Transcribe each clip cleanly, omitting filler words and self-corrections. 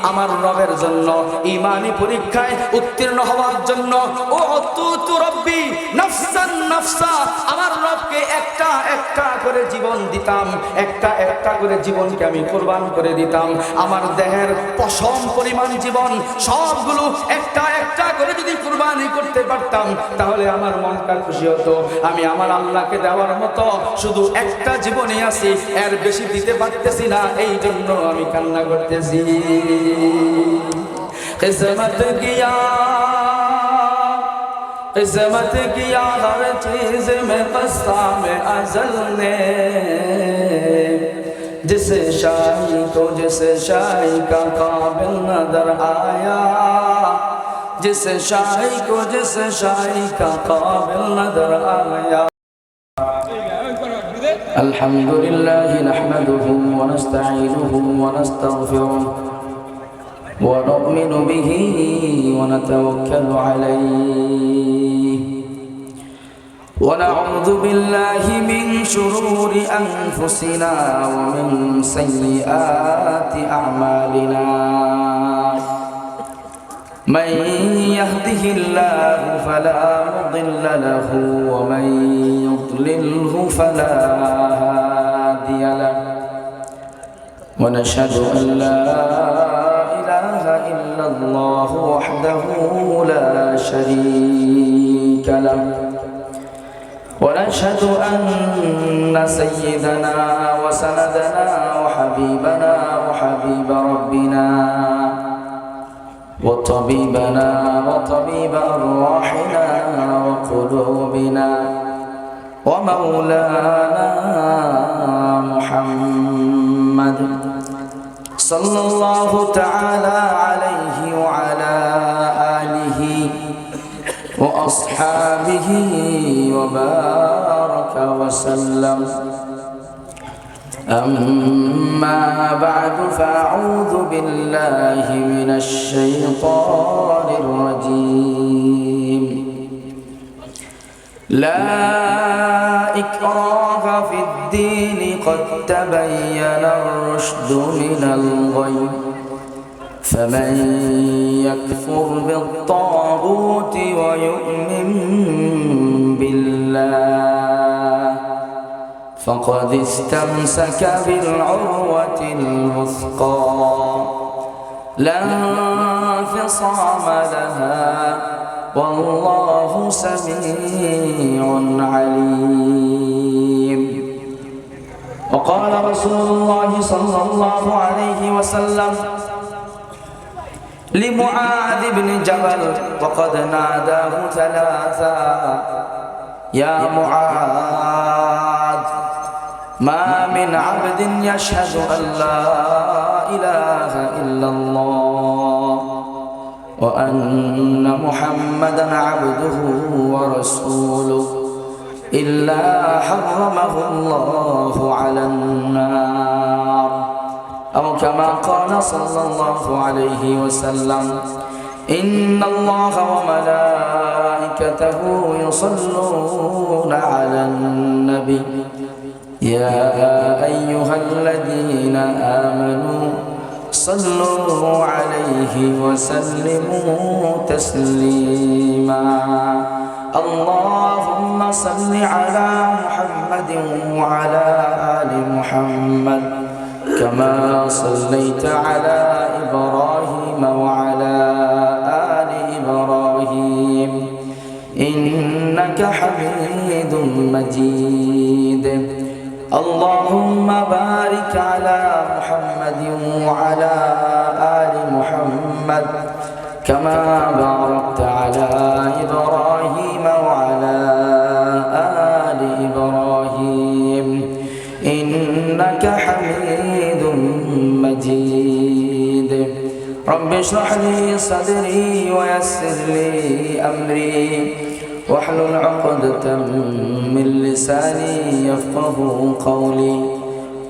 আমার রবের জন্য ঈমানি পরীক্ষায় উত্তীর্ণ হওয়ার জন্য ও তুতু রব্বি নাফসান নাফসা, আমার রবকে একটা একটা করে জীবন দিতাম, একটা একটা করে জীবনকে আমি কুরবান করে দিতাম। আমার দেহের পশম পরিমাণ জীবন সবগুলো একটা একটা করে যদি কুরবানি করতে পারতাম তাহলে আমার মনটা খুশি হতো। আমি আমার আল্লাহকে দেওয়ার মতো শুধু একটা জীবনই আছি, এর বেশি দিতে পারতেছি না, এই জন্য আমি কান্না করতেছি। কিসমত কিয়া किस्मत किया हर चीज में कस्साम अज़ल ने, जिस शाही को जिस शाही का काबिल नजर आया, जिस शाही को जिस शाही का काबिल नजर आया। अल्हम्दुलिल्लाह नहमदुहु व नस्तईनुहु व नस्तगफिरुह ونؤمن به ونتوكل عليه ونعوذ بالله من شرور أنفسنا ومن سيئات أعمالنا، من يهده الله فلا مضل له ومن يضلله فلا هادي له، ونشهد أن لا إله إلا الله وحده لا شريك له، ونشهد أن سيدنا وسندنا وحبيبنا وحبيب ربنا وطبيبنا وطبيب أرواحنا وقلوبنا ومولانا محمد صلى الله تعالى عليه وعلى آله وأصحابه وبارك وسلم. أما بعد فأعوذ بالله من الشيطان الرجيم. لا إكراه في الدين قد تبين الرشد من الغي، فمن يكفر بالطاغوت ويؤمن بالله فقد استمسك بالعروة الوثقى لا انفصام لها والله سميع عليم. وقال رسول الله صلى الله عليه وسلم لمعاذ بن جبل وقد ناداه ثلاثا: يا معاذ، ما من عبد يشهد أن لا إله إلا الله وأن محمدا عبده ورسوله إلا حرمه الله على النار، أو كما قال صلى الله عليه وسلم: إن الله وملائكته يصلون على النبي يا أيها الذين آمنوا صلوا عليه وسلموا تسليما. اللهم صل على محمد وعلى آل محمد كما صليت على إبراهيم وعلى آل إبراهيم إنك حميد مجيد. اللهم بارك على محمد وعلى آل محمد كما باركت على إبراهيم وعلى آل إبراهيم إنك حميد مجيد. رب اشرح لي صدري ويسر لي أمري واحلل عقدة من لساني يفقه قولي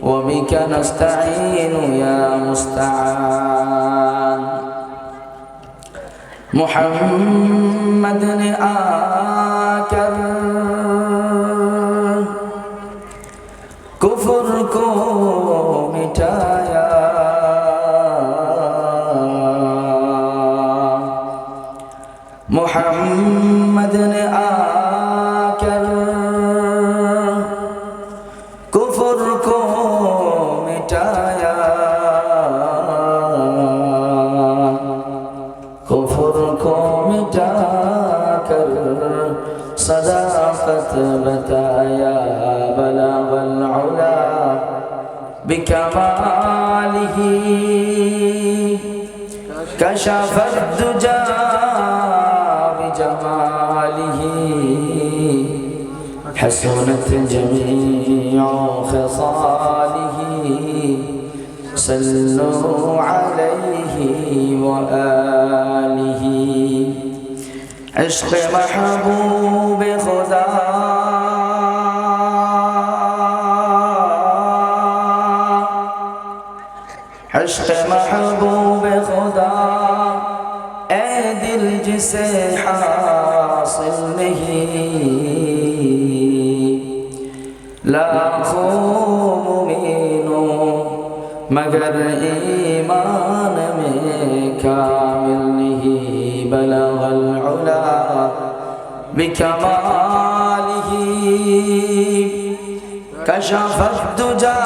وبك نستعين يا مستعان. محمد ने आकर कुफ्र को मिटाया, मोहम्मद ने आकर कुफ्र को मिटाया, कुफ्र को मिटाकर सदाकत बताया। बलगल उला बिकमालिही कशफद दुजा बिजमालिही हसनत जमीउ खसालिही सल्लु अलैहि व आलिही। इश्क़ महबूब खुदा इश्क़ महबूब खुदा ए दिल जिसे हासिल नहीं, लाखों मुमीनों मगर ईमान में कामिल नहीं। बलगल उला बिकमालिही कशफद दुजा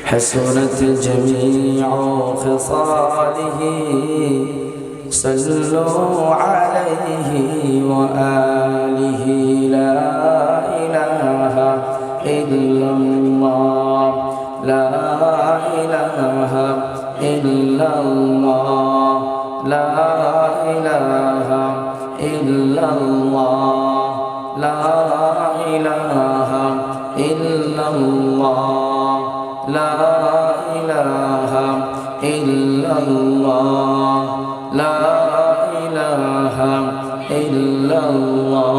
हसनत जमीउ खसालिही सल्लु अलैहि व आलिही। ला इलाहा इल्लल्लाह, ला इलाहा इल्लल्लाह, ला इलाहा इल्लल्लाह, ला इलाहा इल्लल्लाह, ला इलाहा इल्लल्लाह, ला इलाहा इल्लल्लाह,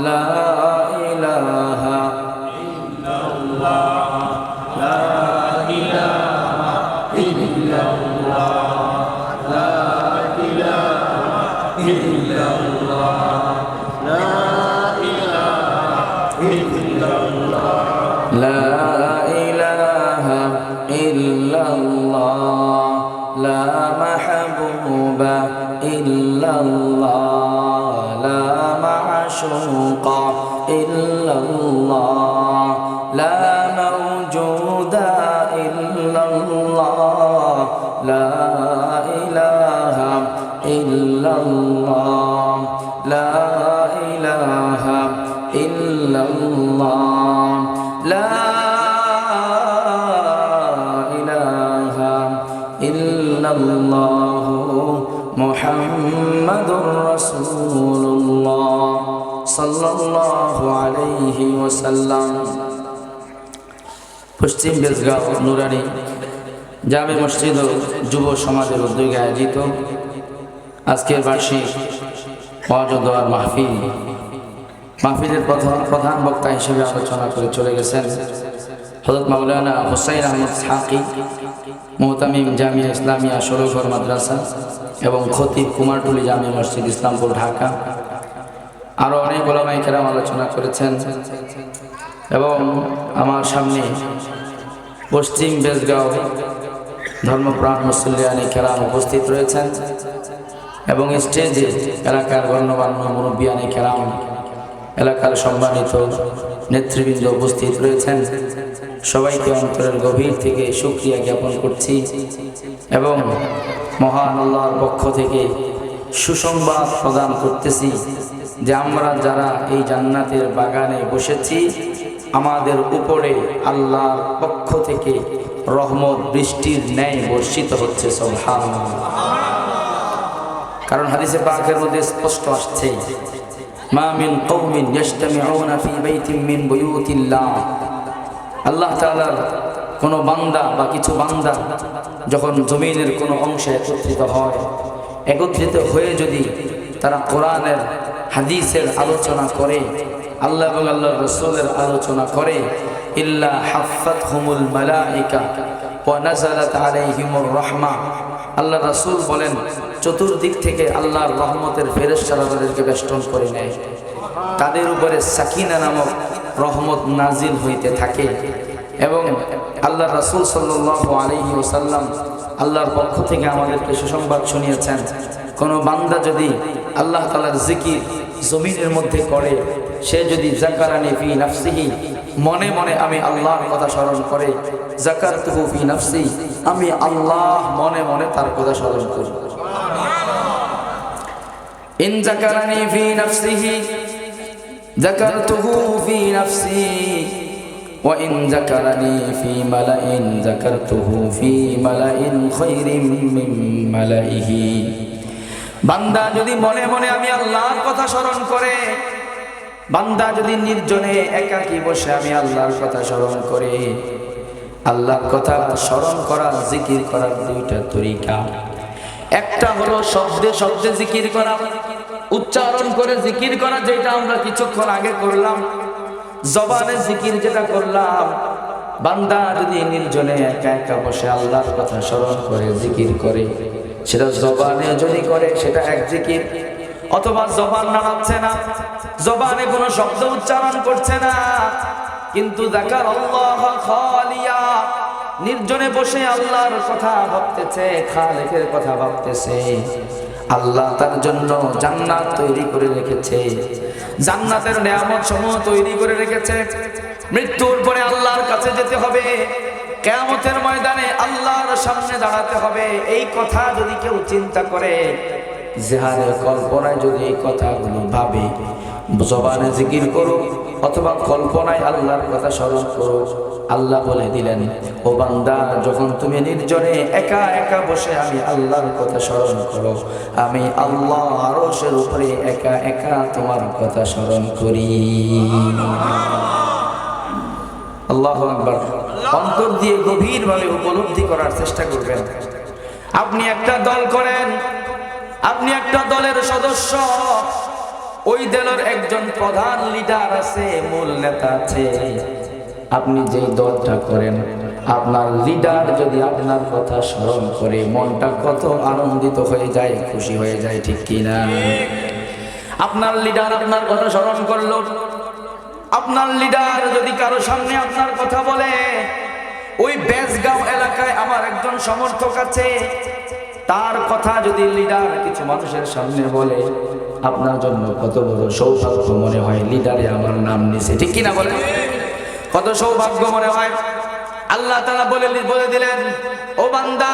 ला इलाहा इल्लल्लाह, ला इलाहा इल्लल्लाह, ला इलाहा इल्लल्लाह, ला इलाहा इल्लल्लाह, ला इलाहा इल्लल्लाह, ला महबूबा इल्लल्लाह, ला माशूका इल्लल्लाह, ला मौजूदा इल्लल्लाह, ला इलाहा इल्लल्लाह, ला इलाहा इल्लल्लाह, ला इलाहा इल्लल्लाह मुहम्मदुर रसूलुल्लाह सल्लल्लाहु अलैहि वसल्लम। পশ্চিম বেজগাঁও নুরানি জামে মসজিদ ও যুব সমাজের উদ্যোগে আয়োজিত আজকের বার্ষিক ওয়াজ ও দোয়ার মাহফিল, মাহফিলের প্রধান বক্তা হিসেবে আলোচনা করে চলে গেছেন হযরত মাওলানা হুসাইন আহমদ সাকি, মুহতামিম জামিয়া ইসলামিয়া ষোলঘর মাদ্রাসা এবং খতিব কুমারটুলি জামে মসজিদ ইসলামপুর ঢাকা। আরও অনেক ওলামায়ে কেরাম আলোচনা করেছেন এবং আমার সামনে পশ্চিম বেজগাঁও ধর্মপ্রাণ মুসল্লিয়ানে কেরাম উপস্থিত রয়েছেন এবং স্টেজে এলাকার গণ্যমান্য মুরব্বিয়ানে কেরাম, এলাকার সম্মানিত নেতৃবৃন্দ উপস্থিত রয়েছেন। সবাইকে অন্তরের গভীর থেকে শুকরিয়া জ্ঞাপন করছি এবং মহান আল্লাহর পক্ষ থেকে সুসংবাদ প্রদান করতেছি যে আমরা যারা এই জান্নাতের বাগানে বসেছি আমাদের উপরে আল্লাহর পক্ষ থেকে রহমত বৃষ্টির ন্যায় বর্ষিত হচ্ছে। সুবহানাল্লাহ। কারণ হাদিসে পাকের মধ্যে স্পষ্ট আসছে, মা মিন কওমিন ইয়াজতামিউনা ফি বাইতিন মিন বুয়ুতিল্লাহ, আল্লাহ তাআলার কোনো বান্দা বা কিছু বান্দা যখন জমিনের কোনো অংশে একত্রিত হয়ে যদি তারা কোরআনের হাদিসের আলোচনা করে, আল্লাহ এবং আল্লাহর রাসূলের আলোচনা করে, ইল্লা হাফাতহুমুল মালাইকা ওয়া নাযালাত আলাইহিমুর রাহমা, আল্লাহ রাসূল বলেন চতুর্দিক থেকে আল্লাহর রহমতের ফেরেশতারা তাদেরকে বেষ্টন করে নেয়, তাদের উপরে সাকিনা নামক রহমত নাজিল হইতে থাকে। এবং আল্লাহ রাসূল সাল্লাল্লাহু আলাইহি ওয়াসাল্লাম আল্লাহর পক্ষ থেকে আমাদেরকে সুসংবাদ শুনিয়েছেন, কোনো বান্দা যদি আল্লাহ তাআলার জিকির জমিনের মধ্যে করে, সে যদি যাকারানি ফি নাফসিহি, মনে মনে আমি আল্লাহর কথা স্মরণ করে, যাকারতুহু ফি নাফসি, আমি আল্লাহ মনে মনে তার কথা স্মরণ করি। ইন যাকারানি ফি নাফসিহি যাকারতুহু ফি নাফসি ওয়া ইন যাকারানি ফি মালাইন যাকারতুহু ফি মালাইন খায়রিম মিন মালাইহি। বান্দা যদি মনে মনে আমি আল্লাহর কথা স্মরণ করে, বান্দা যদি নির্জনে একাকী বসে আমি আল্লাহর কথা স্মরণ করে, আল্লাহর কথা স্মরণ করা, জিকির করার দুইটা তরিকা। একটা হলো শব্দে শব্দে জিকির করা, উচ্চারণ করে জিকির করা, যেটা আমরা কিছুক্ষণ আগে করলাম। জবানে জিকির যেটা করলাম, বান্দা যদি নির্জনে একা একা বসে আল্লাহর কথা স্মরণ করে জিকির করে, সেটা জবানে যদি করে সেটা এক জিকির। অথবা জবান নাড়াচ্ছে না, জবানে কোনো শব্দ উচ্চারণ করছে না, কিন্তু যাকার আল্লাহ খালিয়া, নির্জনে বসে আল্লাহর কথা ভাবতেছে, খালেকের কথা ভাবতেছে। আল্লাহ তার জন্য জান্নাত তৈরি করে রেখেছে, জান্নাতের নিয়ামত সমূহ তৈরি করে রেখেছে। মৃত্যুর পরে আল্লাহর কাছে যেতে হবে, কিয়ামতের ময়দানে আল্লাহর সামনে দাঁড়াতে হবে। এই কথা যদি কেউ চিন্তা করে, জেহারের কল্পনায় যদি এই কথাগুলো ভাবে, জবানে জিকির করো অথবা কল্পনায় আল্লাহর কথা স্মরণ করো, আল্লাহ বলে দিলেন, ও বান্দা, যখন তুমি নির্জনে একা একা বসে আমি আল্লাহর কথা স্মরণ করো, আমি আল্লাহ আরশের উপরে একা একা তোমার কথা স্মরণ করি। আল্লাহু আকবার। অন্তর দিয়ে গভীরভাবে উপলব্ধি করার চেষ্টা করবেন। আপনি একটা দল করেন, আপনি একটা দলের সদস্য, ওই দলের একজন প্রধান লিডার আছে, মূল নেতা আছে। আপনি যেই দলটা করেন, আপনার লিডার যদি আপনার কথা স্মরণ করে, মনটা কত আনন্দিত হয়ে যায়, খুশি হয়ে যায়, ঠিক কিনা? আপনার লিডার আপনার কথা স্মরণ করলো, আপনার লিডার যদি কারো সামনে আপনার কথা বলে, ওই বেজগাঁও এলাকায় আমার একজন সমর্থক আছে, তার কথা যদি লিডার কিছু মানুষের সামনে বলে, আপনার জন্য কত বড় সৌভাগ্য মনে হয়, লিডারে আমার নাম নিছে, ঠিক কিনা বলে? কত সৌভাগ্য মনে হয়। আল্লাহ তাআলা বলে দিলেন, ও বান্দা,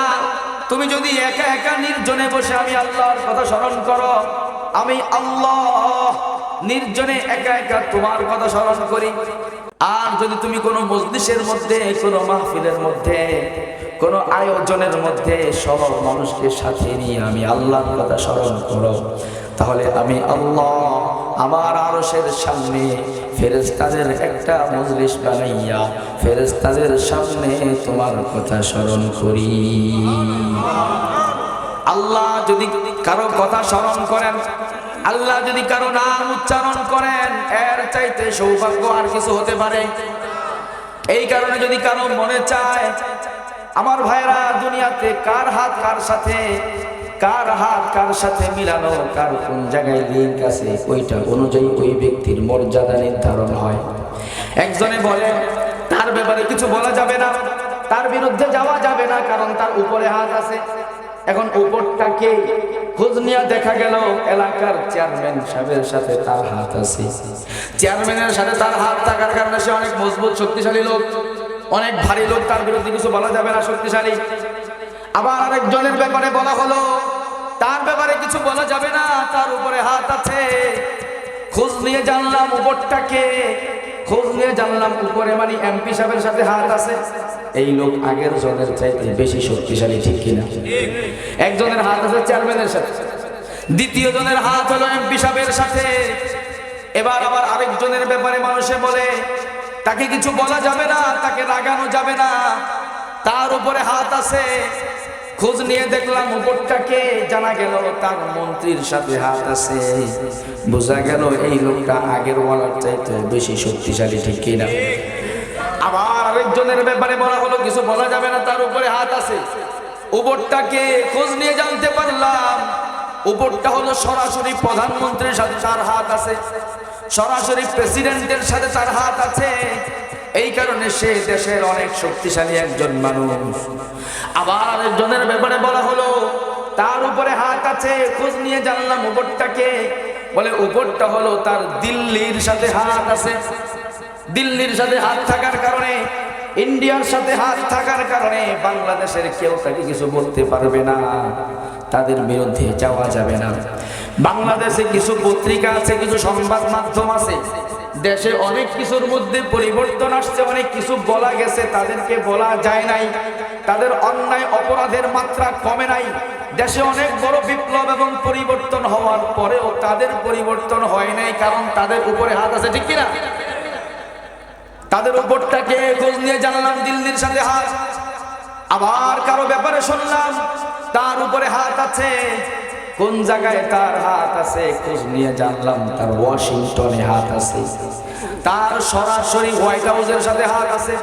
তুমি যদি একা একা নির্জনে বসে আমি আল্লাহর কথা স্মরণ করো, আমি আল্লাহ নির্জনে একা একা তোমার কথা স্মরণ করি। আর যদি তুমি কোনো মজলিসের মধ্যে, কোনো মাহফিলের মধ্যে, কোনো আয়োজনের মধ্যে সব মানুষকে সাথে নিয়ে আমি আল্লাহর কথা স্মরণ করো, তাহলে আমি আল্লাহ আমার আরশের সামনে ফেরেশতাদের একটা মজলিস বানাইয়া ফেরেশতাদের সামনে তোমার কথা স্মরণ করি। আল্লাহ যদি কারো কথা স্মরণ করেন, আল্লাহ যদি কারো নাম উচ্চারণ করেন, এর চাইতে সৌভাগ্য আর কিছু হতে পারে? এই কারণে যদি কারো মনে চায়, আমার ভাইরা, দুনিয়াতে কার হাত কার সাথে মিলানো, কার কোন জায়গায় লিঙ্ক আছে, ওইটা অনুযায়ী ওই ব্যক্তির মর্যাদা নির্ধারণ হয়। একজনে বলে তার ব্যাপারে কিছু বলা যাবে না, তার বিরুদ্ধে যাওয়া যাবে না, কারণ তার উপরে হাত আছে। এখন উপরটাকে খোঁজ নিয়ে দেখা গেল এলাকার চেয়ারম্যান সাহেবের সাথে তার হাত আছে। চেয়ারম্যানের সাথে তার হাত থাকার কারণে সে অনেক মজবুত, শক্তিশালী লোক, অনেক ভারী লোক, তার বিরুদ্ধে কিছু বলা যাবে না, শক্তিশালী। আবার আরেকজনের ব্যাপারে বলা হলো, তার ব্যাপারে কিছু বলা যাবে না, তার উপরে হাত আছে। খোঁজ নিয়ে জানলাম উপরটাকে, খোঁজ নিয়ে জানলাম উপরে মানে এমপি সাহেবের সাথে হাত আছে। এই লোক আগের জনের চাইতে বেশি শক্তিশালী, ঠিক কিনা? একজনের হাত আছে চেয়ারম্যানের সাথে, দ্বিতীয় জনের হাত হলো এমপি সাহেবের সাথে। এবার আবার আরেকজনের ব্যাপারে মানুষে বলে তাকে কিছু বলা যাবে না, তাকে রাগানো যাবে না, তার উপরে হাত আছে। খোঁজ নিয়ে দেখলাম উপরটাকে, জানা গেল তার মন্ত্রীর সাথে হাত আছে। বোঝা গেল এই লোকটা আগের ওয়ালার চাইতে বেশি শক্তিশালী, ঠিক কিনা? আবার আরেকজনের ব্যাপারে বলা হলো কিছু বলা যাবে না, তার উপরে হাত আছে। উপরটাকে খোঁজ নিয়ে জানতে পারলাম উপরটা হলো সরাসরি প্রধানমন্ত্রীর সাথে তার হাত আছে, সরাসরি প্রেসিডেন্টের সাথে তার হাত আছে। এই কারণে সে দেশের অনেক শক্তিশালী একজন মানুষ। আবার একজনের ব্যাপারে বলা হলো তার উপরে হাত আছে, খোঁজ নিয়ে জানলাম উপরটাকে, বলে উপরটা হলো তার দিল্লির সাথে হাত আছে। দিল্লির সাথে হাত থাকার কারণে, ইন্ডিয়ার সাথে হাত থাকার কারণে বাংলাদেশের কেউ তাকে কিছু বলতে পারবে না, তাদের বিরুদ্ধে যাওয়া যাবে না। বাংলাদেশে কিছু পত্রিকা আছে, কিছু সংবাদ মাধ্যম আছে, দেশে অনেক কিছুর মধ্যে পরিবর্তন আসছে, অনেক কিছু বলা গেছে, তাদেরকে বলা যায় নাই, তাদের অন্যায় অপরাধের মাত্রা কমে নাই। দেশে অনেক বড় বিপ্লব এবং পরিবর্তন হওয়ার পরেও তাদের পরিবর্তন হয় নাই, কারণ তাদের উপরে হাত আছে, ঠিক কিনা? তাদের উপরটাকে খোঁজ নিয়ে জানলাম দিল্লির সাথে হাত। আবার কারো ব্যাপারে শুনলাম তার উপরে হাত আছে, কোন জায়গায় তার হাত আছে খোঁজ নিয়ে জানলাম তার ওয়াশিংটনে হাত আছে, তার সরাসরি হোয়াইট হাউসের সাথে হাত আছে,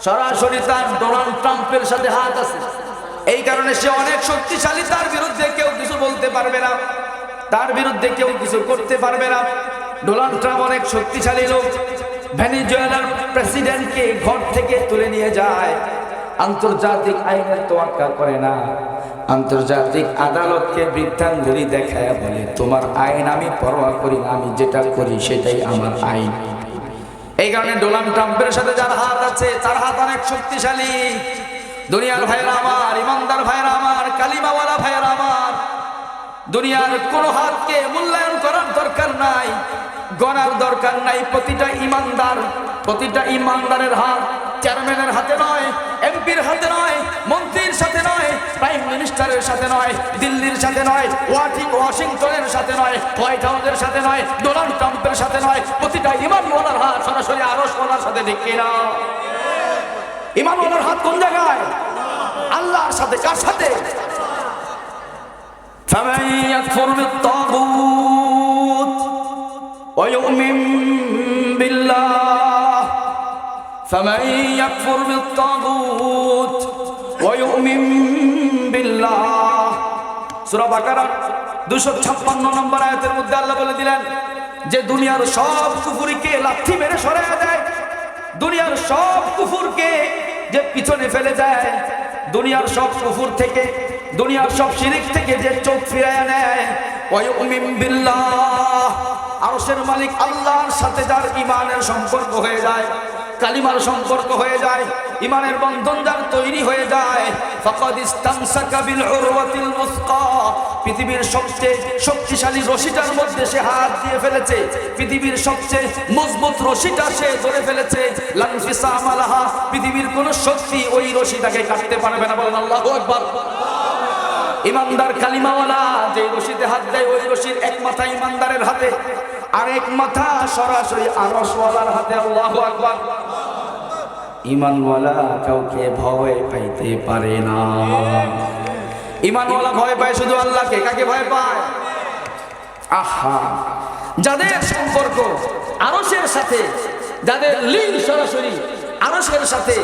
সরাসরি তার ডোনাল্ড ট্রাম্পের সাথে হাত আছে। এই কারণে সে অনেক শক্তিশালী, তার বিরুদ্ধে কেউ কিছু বলতে পারবে না, তার বিরুদ্ধে কেউ কিছু করতে পারবে না। ডোনাল্ড ট্রাম্প অনেক শক্তিশালী লোক, ভেনেজুয়েলার প্রেসিডেন্টকে ঘর থেকে তুলে নিয়ে যায়, আন্তর্জাতিক আইনের তোয়াক্কা করে না, আন্তর্জাতিক আদালতকে বৃদ্ধাঙ্গুলি দেখায় বলে তোমার আইন আমি পরোয়া করি না, আমি যেটা করি সেটাই আমার আইন। এই কারণে ডোনাল্ড ট্রাম্পের সাথে যার হাত আছে তার হাত অনেক শক্তিশালী। দুনিয়ার ভাইয়েরা আমার, ইমানদার ভাইয়েরা আমার, কালিমাওয়ালা ভাইয়েরা আমার, দুনিয়ার কোনো হাতকে মূল্যায়ন করার দরকার নাই, গণার দরকার নাই। প্রতিটা ইমানদারের হাত চেয়ারম্যানের হাতে নয়, এমপির হাতে নয়, মন্ত্রীর সাথে নয়, প্রাইম মিনিস্টারের সাথে নয়, দিল্লির সাথে নয়, ওয়াশিংটনের সাথে নয়, হোয়াইট হাউসের সাথে নয়, ডোনাল্ড ট্রাম্পের সাথে নয়। প্রতিটা ইমানওয়ালার হাত সরাসরি আরশওয়ালার সাথে, ঠিক কিনা? ইমানওয়ালার হাত কোন জায়গায়? আল্লাহর সাথে। কার সাথে? فمن يكفر بالطاغوت ويؤمن بالله فمن يكفر بالطاغوت ويؤمن بالله সূরা বাকারা 256 নম্বর আয়াতের মধ্যে আল্লাহ বলে দিলেন যে দুনিয়ার সব কুফরকে লাথি মেরে সরায়া দেয়, দুনিয়ার সব কুফরকে যে পিছনে ফেলে দেয়, দুনিয়ার সব কুফর থেকে, দুনিয়ার সব শিরিক থেকে যে চোখ ফিরায় নেয়। ওয়ায়ুমিন বিল্লাহ, আরশের মালিক আল্লাহর সাথে যার ঈমানের সম্পর্ক হয়ে যায়, কালিমার সম্পর্ক হয়ে যায়, ঈমানের বন্ধন যার তৈরি হয়ে যায়, ফাকাদ ইসতামসাকা বিল উরওয়াতিল মুসকা, পৃথিবীর সবচেয়ে শক্তিশালী রশিটার মধ্যে সে হাত দিয়ে ফেলেছে, পৃথিবীর সবচেয়ে মজবুত রশিটা সে ধরে ফেলেছে। লান ফিসামা লাহা, পৃথিবীর কোন শক্তি ওই রশিটাকে কাটতে পারবে না। বলেন আল্লাহু আকবার। ইমানদার কালিমাওয়ালা যে রশিতে হাত দেয়, ওই রশির এক মাথা ইমানদারের হাতে, আর এক মাথা সরাসরি আরশওয়ালার হাতে। আল্লাহু আকবার। ঈমানওয়ালা কাউকে ভয় পাইতে পারে না। ঈমানওয়ালা ভয় পায় শুধু আল্লাহকে। কাকে ভয় পায়? আহা, যাদের সম্পর্ক আরশের সাথে, যাদের লিঙ্ক সরাসরি আরশের সাথে,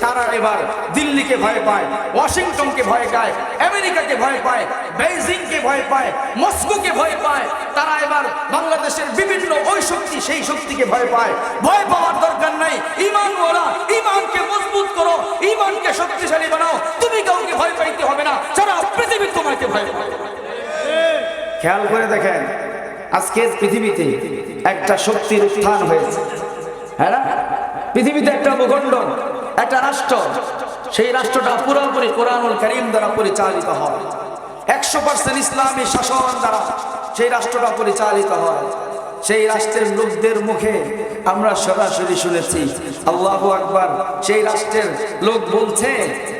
তারা এবার দিল্লিকে ভয় পায়, ওয়াশিংটনকে ভয় পায়, আমেরিকাকে ভয় পায়, বেইজিংকে ভয় পায়, মস্কোকে ভয় পায়। তারা এবার বাংলাদেশের বিভিন্ন ওই শক্তি, সেই শক্তিকে ভয় পায়। ভয় পাওয়ার দরকার নাই। ঈমানওয়ালা, ঈমানকে মজবুত করো, ঈমানকে শক্তিশালী বানাও, তুমি কাউকে ভয় পাইতে হবে না, সারা পৃথিবী তোমাকে ভয় পাবে। খেয়াল করে দেখেন, আজকের পৃথিবীতে একটা শক্তির উত্থান হয়েছে, হ্যাঁ না? পৃথিবীতে একটা ভূখণ্ড, একটা রাষ্ট্র, সেই রাষ্ট্রটা পুরোপুরি কোরআনুল কারীম দ্বারা পরিচালিত হয়, 100% ইসলামী শাসন দ্বারা সেই রাষ্ট্রটা পরিচালিত হয়। সেই রাষ্ট্রের লোকদের মুখে আমরা সরাসরি শুনেছি, আল্লাহু আকবার, সেই রাষ্ট্রের লোক বলছে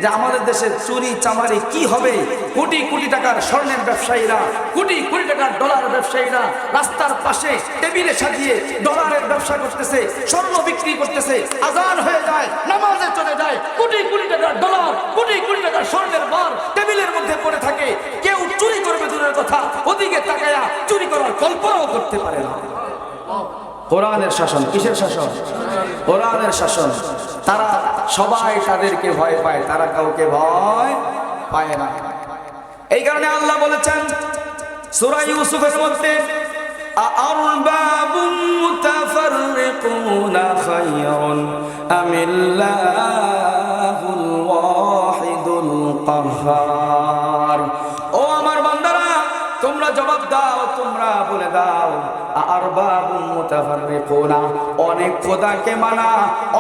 যে আমাদের দেশে চুরি চামারি কি হবে, কোটি কোটি টাকার স্বর্ণের ব্যবসায়ীরা, কোটি কোটি টাকার ডলার ব্যবসায়ীরা রাস্তার পাশে টেবিলে সাজিয়ে ডলারের ব্যবসা করতেছে, স্বর্ণ বিক্রি করতেছে, আজান হয়ে যায়, নামাজে চলে যায়, কোটি কোটি টাকার ডলার, কোটি কোটি টাকার স্বর্ণের বার টেবিলের মধ্যে পড়ে থাকে। কেউ চুরি করবে দূরের কথা, ওদিকে তাকায়া চুরি করার কল্পনাও করতে পারে না। কোরআনের শাসন। কিসের শাসন? কোরআনের শাসন। তারা সবাই তাদেরকে ভয় পায়, তারা কাউকে ভয় পায় না। এই কারণে আল্লাহ বলেছেন সূরা ইউসুফের মধ্যে আরবাবুম মুতাফাররিকুনা খায়রুন আমিল্লাহুল ওয়াহিদুল কাহ্হার। ও আমার বান্দারা, তোমরা জবাব দাও, তোমরা বলে দাও, আরবাবুম মুতাফাররিকুনা, অনেক খোদাকে মানা,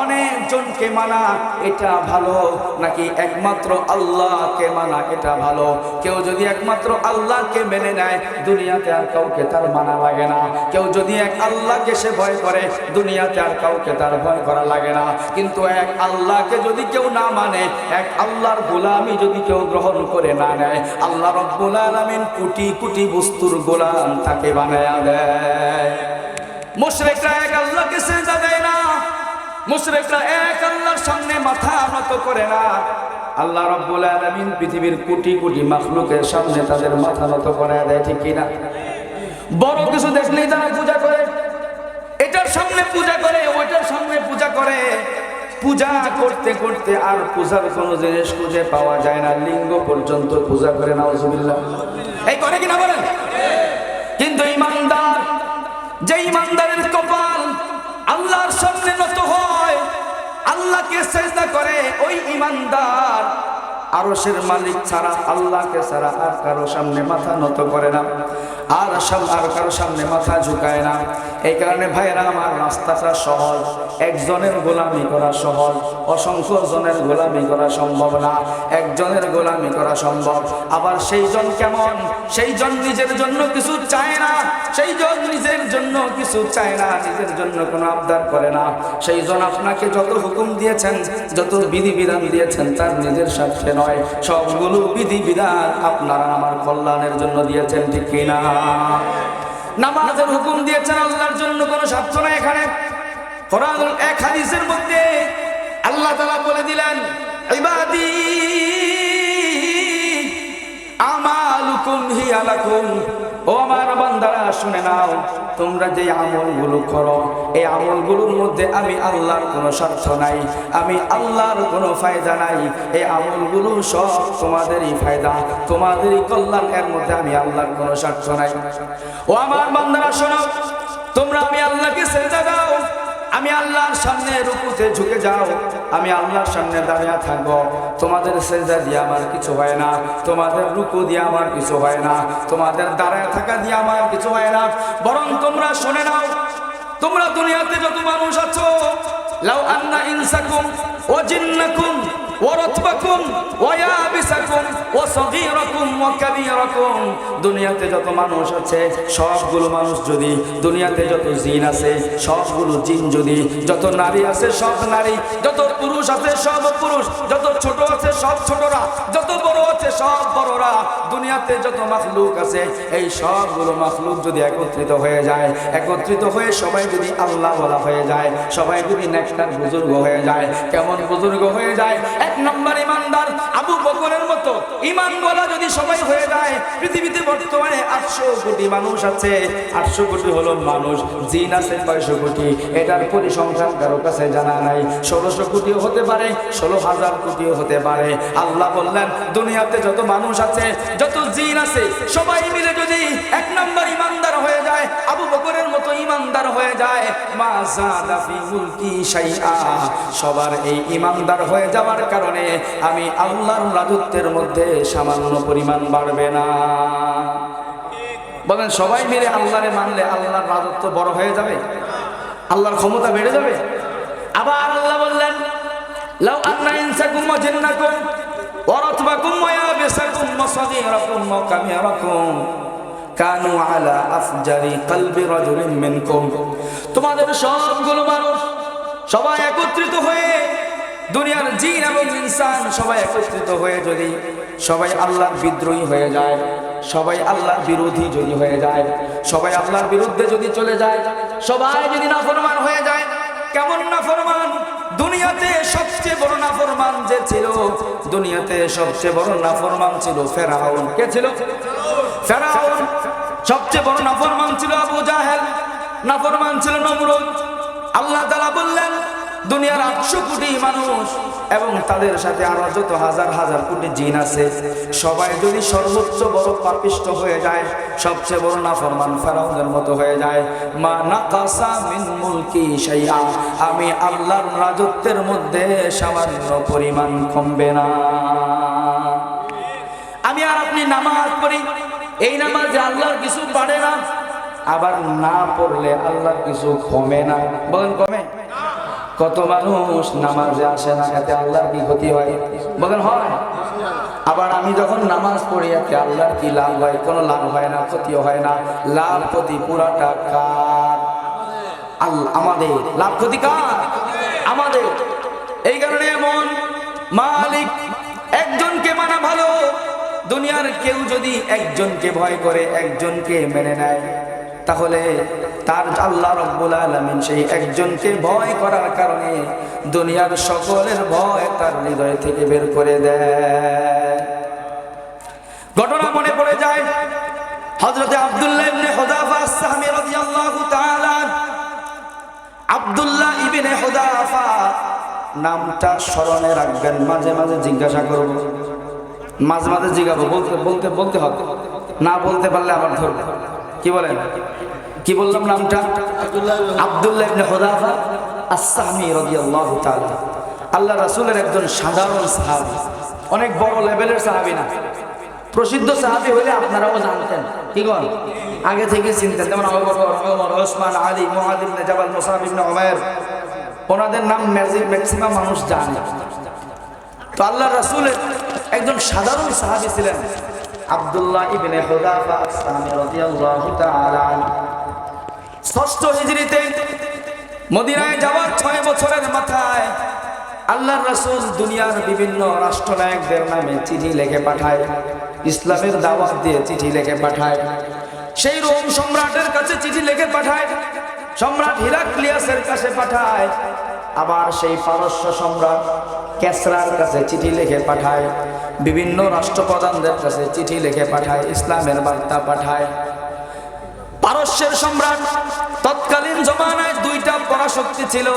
অনেক জনকে মানা এটা ভালো, নাকি একমাত্র আল্লাহকে মানা এটা ভালো? কেউ যদি একমাত্র আল্লাহকে মেনে নেয়, দুনিয়াতে আর কাউকে তার মানা লাগে না। কেউ যদি এক আল্লাহকে সে ভয় করে, দুনিয়াতে আর কাউকে তার ভয় করা লাগে না। কিন্তু এক আল্লাহকে যদি কেউ না মানে, এক আল্লাহর গোলামি যদি কেউ গ্রহণ করে না নেয়, আল্লাহ রাব্বুল আলামিন কোটি কোটি বস্তুর গোলাম তাকে বানায়া দেয়। মুশরিকরা এক আল্লাহকে সিজদা দেয় না, মুশরিকরা এক আল্লাহর সামনে মাথা নত করে না। আল্লাহ রাব্বুল আলামিন পৃথিবীর কোটি কোটি মাখলুকের সামনে তাদের মাথা নত করে দেয়, ঠিক কি না? বড় কিছু দেখলেই তারা পূজা করে, এটার সামনে পূজা করে, ওইটার সামনে পূজা করে। পূজা করতে করতে আর পূজার কোনো জিনিস খুঁজে পাওয়া যায় না, লিঙ্গ পর্যন্ত পূজা করে। নাউজুবিল্লাহ, এই করে কিনা বলেন? কিন্তু ঈমানদার, যে ঈমানদারের কপাল আল্লাহর সামনে নত হয়, আল্লাহকে সিজদা করে, ওই ঈমানদার আরশের মালিক ছাড়া, আল্লাহকে ছাড়া আর কারো সামনে মাথা নত করে না, আর কারো সামনে মাথা ঝুঁকায় না। এই কারণে ভাইরা আমার, রাস্তাটা সহজ, একজনের গোলামি করা সহজ, অসংখ্য জনের গোলামি করা সম্ভব না। একজনের গোলামি করা সম্ভব। আবার সেই জন কেমন? সেই জন নিজের জন্য কিছু চায় না, সেই জন নিজের জন্য কিছু চায় না, নিজের জন্য কোনো আবদার করে না। সেই জন আপনাকে যত হুকুম দিয়েছেন, যত বিধিবিধান দিয়েছেন, তার নিজের স্বার্থে নয়, সবগুলো বিধিবিধান আপনারা আমার কল্যাণের জন্য দিয়েছেন, ঠিক কিনা? নামাজের হুকুম দিয়েছেন আল্লাহর জন্য, কোনো স্বার্থ নাই এখানে। কোরআনুল এক হাদিসের মধ্যে আল্লাহ তাআলা বলে দিলেন, ইবাদি আমালুকুম হিয়া লাকুম। ও আমার বান্দারা, শুনে নাও, তোমরা যে আমলগুলো করো, এই আমলগুলোর মধ্যে আমি আল্লাহর কোনো স্বার্থ নাই, আমি আল্লাহর কোনো ফায়দা নাই। এই আমলগুলো সব তোমাদেরই ফায়দা, তোমাদেরই কল্যাণ, এর মধ্যে আমি আল্লাহর কোনো স্বার্থ নাই। ও আমার বান্দারা শোনো, তোমরা আমি আল্লাহকে সিজদা দাও, আমি আল্লাহর সামনে রুকুতে ঝুঁকে যাও, আমি আল্লাহর সামনে দাঁড়িয়ে থাকবো। তোমাদের সিজদা দিয়ে আমার কিছু হয় না, তোমাদের রুকু দিয়ে আমার কিছু হয় না, তোমাদের দাঁড়ায় থাকা দিয়ে আমার কিছু হয় না। বরং তোমরা শুনে নাও, তোমরা দুনিয়াতে যত মানুষ আছো, লাউ আন্না ইনসাকুম ওয়া জিন্নাকুম ওয়া রাতবাকুম ওয়া ইয়াবিসাকুম ওয়া সগীরাকুম ওয়া কাবীরাকুম, দুনিয়াতে যত মানুষ আছে সবগুলো মানুষ যদি, দুনিয়াতে যত জিন আছে সবগুলো জিন যদি, যত নারী আছে সব নারী, যত পুরুষ আছে সব পুরুষ, যত ছোট আছে সব ছোটরা, যত বড় আছে সব বড়রা, দুনিয়াতে যত মাখলুক আছে এই সবগুলো মাখলুক যদি একত্রিত হয়ে যায়, একত্রিত হয়ে সবাই যদি আল্লাহ বলা হয়ে যায়, সবাই যদি নেককার বুজুর্গ হয়ে যায়, কেমন বুজুর্গ হয়ে যায়? এক নম্বর ইমানদার আবু বকরের মতো ইমান বলা যদি সবাই হয়ে যায়। পৃথিবীতে বর্তমানে 800 কোটি মানুষ আছে, 800 কোটি হলো মানুষ, জিন আছে 600 কোটি, এটার পরিসংখ্যান কারো কাছে জানা নাই। 1600 কোটিও হতে পারে, 16,000 কোটিও হতে পারে। আল্লাহ বললেন, দুনিয়াতে যত মানুষ আছে, যত জিন আছে, সবাই মিলে যদি এক নম্বর ইমানদার হয়ে যায়, আবু বকরের মতো ইমানদার হয়ে যায়, মা যাদা ফি মুলকি শাইআ, সবার এই ইমানদার হয়ে যাওয়ার কারণে আমি আল্লাহর রাজত্বের মধ্যে সামান্য পরিমাণ বাড়বে না। বলেন, সবাই মিলে আল্লাহরে মানলে আল্লাহর রাজত্ব বড় হয়ে যাবে, আল্লাহর ক্ষমতা বেড়ে যাবে। আবার আল্লাহ বললেন, লাউ আন্না ইনসাকুম ওয়া জিন্নাকুম ওয়া রাতবাকুম ওয়া ইয়াবিসাকুম ওয়া সগীরাকুম ওয়া কাবীরাকুম কানু আলা আফজারি কলবি রাজুলিন মিনকুম, তোমাদের সবগুলো মানুষ সবাই একত্রিত হয়ে, দুনিয়ার জিন এবং ইনসান সবাই একত্রিত হয়ে যদি সবাই আল্লাহর বিদ্রোহী হয়ে যায়, সবাই আল্লাহর বিরোধী যদি হয়ে যায়, সবাই আল্লাহর বিরুদ্ধে যদি চলে যায়, সবাই যদি নাফরমান হয়ে যায়, কেমন নাফরমান? দুনিয়াতে সবচেয়ে বড় নাফরমান যে ছিল, দুনিয়াতে সবচেয়ে বড় নাফরমান ছিল ফেরাউন। কে ছিল? ফেরাউন। সবচেয়ে বড় নাফরমান ছিল আবু জাহেল, নাফরমান ছিল নমরুদ। আল্লাহ তাআলা বললেন, দুনিয়ার 800 কোটি মানুষ এবং তাদের সাথে আরো যত হাজার হাজার কোটি জিন আছে, সবাই যদি সর্বোচ্চ বড় পাপিষ্ট হয়ে যায়, সবচেয়ে বড় নাফরমান ফেরাউনের মতো হয়ে যায়, মা নাকাসা মিন মুলকি শাইআ, আমি আল্লাহর রাজত্বের মধ্যে সামান্য পরিমাণ কমবে না। আমি আর আপনি নামাজ পড়ি, এই নামাজে আল্লাহর কিছু বাড়ে না, আবার না পড়লে আল্লাহর কিছু কমে না। বলেন কমে? কত মানুষ নামাজে আসে না, এতে আল্লাহর কি ক্ষতি হয়? বলেন হয়? আবার আমি যখন নামাজ পড়ি এতে আল্লাহর কি লাভ হয়? কোনো লাভ হয় না, ক্ষতিও হয় না। লাভ ক্ষতি পুরাটা কার? আমাদের। লাভ ক্ষতি কার? আমাদের। এই কারণে এমন মালিক একজনকে মানা ভালো। দুনিয়ার কেউ যদি একজনকে ভয় করে, একজনকে মেনে নেয়, তাহলে তার আল্লাহ রাব্বুল আলামিন সেই একজনকে ভয় করার কারণে দুনিয়ার সকলের ভয় তার হৃদয় থেকে বের করে দেয়। ঘটনা মনে পড়ে যায় হযরত আব্দুল্লাহ ইবনে হুযাফা আস-সাহমি রাদিয়াল্লাহু তাআলা। আব্দুল্লাহ ইবনে হুযাফা নামটা স্মরণে রাখবেন, মাঝে মাঝে জিজ্ঞাসা করব, মাঝে মাঝে জিজ্ঞাসা বলতে বলতে বলতে হবে, না বলতে পারলে আবার ধরবে। কি বলেন? কি বললাম নামটা? আব্দুল্লাহ ইবনে হুযাফা আস-সাহমি রাদিয়াল্লাহু তাআলা। আল্লাহ রাসূলের একজন সাধারণ সাহাবী, অনেক বড় লেভেলের সাহাবী না, প্রসিদ্ধ সাহাবী হলে আপনারাও জানতেন। কি করেন? আগে থেকে চিনতেন, যেমন আবু বকর, ওমর, ওসমান, আলী, মুআয ইবনে জাবাল, মুসআব ইবনে উমাইর, ওনাদের নাম ম্যাক্সিমাম মানুষ জানে। তো আল্লাহ রাসূলের একজন সাধারণ সাহাবী ছিলেন আব্দুল্লাহ ইবনে হুযাফা আস-সাহমি রাদিয়াল্লাহু তাআলা। 6ষ্ঠ হিজরিতে মদিনায় যাওয়ার 6 বছরের মাথায় আল্লাহর রাসূল দুনিয়ার বিভিন্ন রাষ্ট্রনায়কদের নামে চিঠি লিখে পাঠায়, ইসলামের দাওয়াত দিয়ে চিঠি লিখে পাঠায়। সেই রোম সম্রাটের কাছে চিঠি লিখে পাঠায়, সম্রাট হিরাক্লিয়াসের কাছে পাঠায়, আবার সেই পারস্য সম্রাট কেসরার কাছে চিঠি লিখে পাঠায়, বিভিন্ন রাষ্ট্রপ্রধানদের কাছে চিঠি লিখে পাঠায়, ইসলামের বার্তা পাঠায়। পারস্যের সম্রাট তৎকালীন জমানায় 2টা পরাশক্তি ছিল,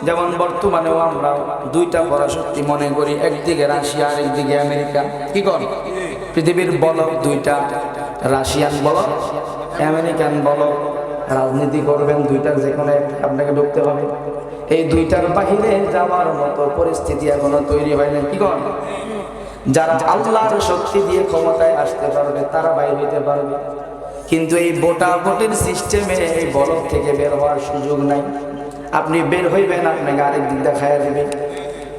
যেমন বর্তমানেও আমরা 2টা পরাশক্তি মনে করি, একদিকে রাশিয়া আর একদিকে আমেরিকা। কি কর? পৃথিবীর বলক 2টা, রাশিয়ান বলক, আমেরিকান বলক। রাজনীতি করবেন 2টার যে কোনো আপনাকে ঢুকতে হবে। এই 2টার বাহিরে যাওয়ার মতো পরিস্থিতি এখনো তৈরি হয় না। কি কর? যারা আল্লাহর শক্তি দিয়ে ক্ষমতায় আসতে পারবে তারা বাইরে হইতে পারবে, কিন্তু এই ভোটাভুটির সিস্টেমে এই বলক থেকে বের হওয়ার সুযোগ নাই। আপনি বের হইবেন, আপনাকে আরেক দিক দেখাইয়া দিবে।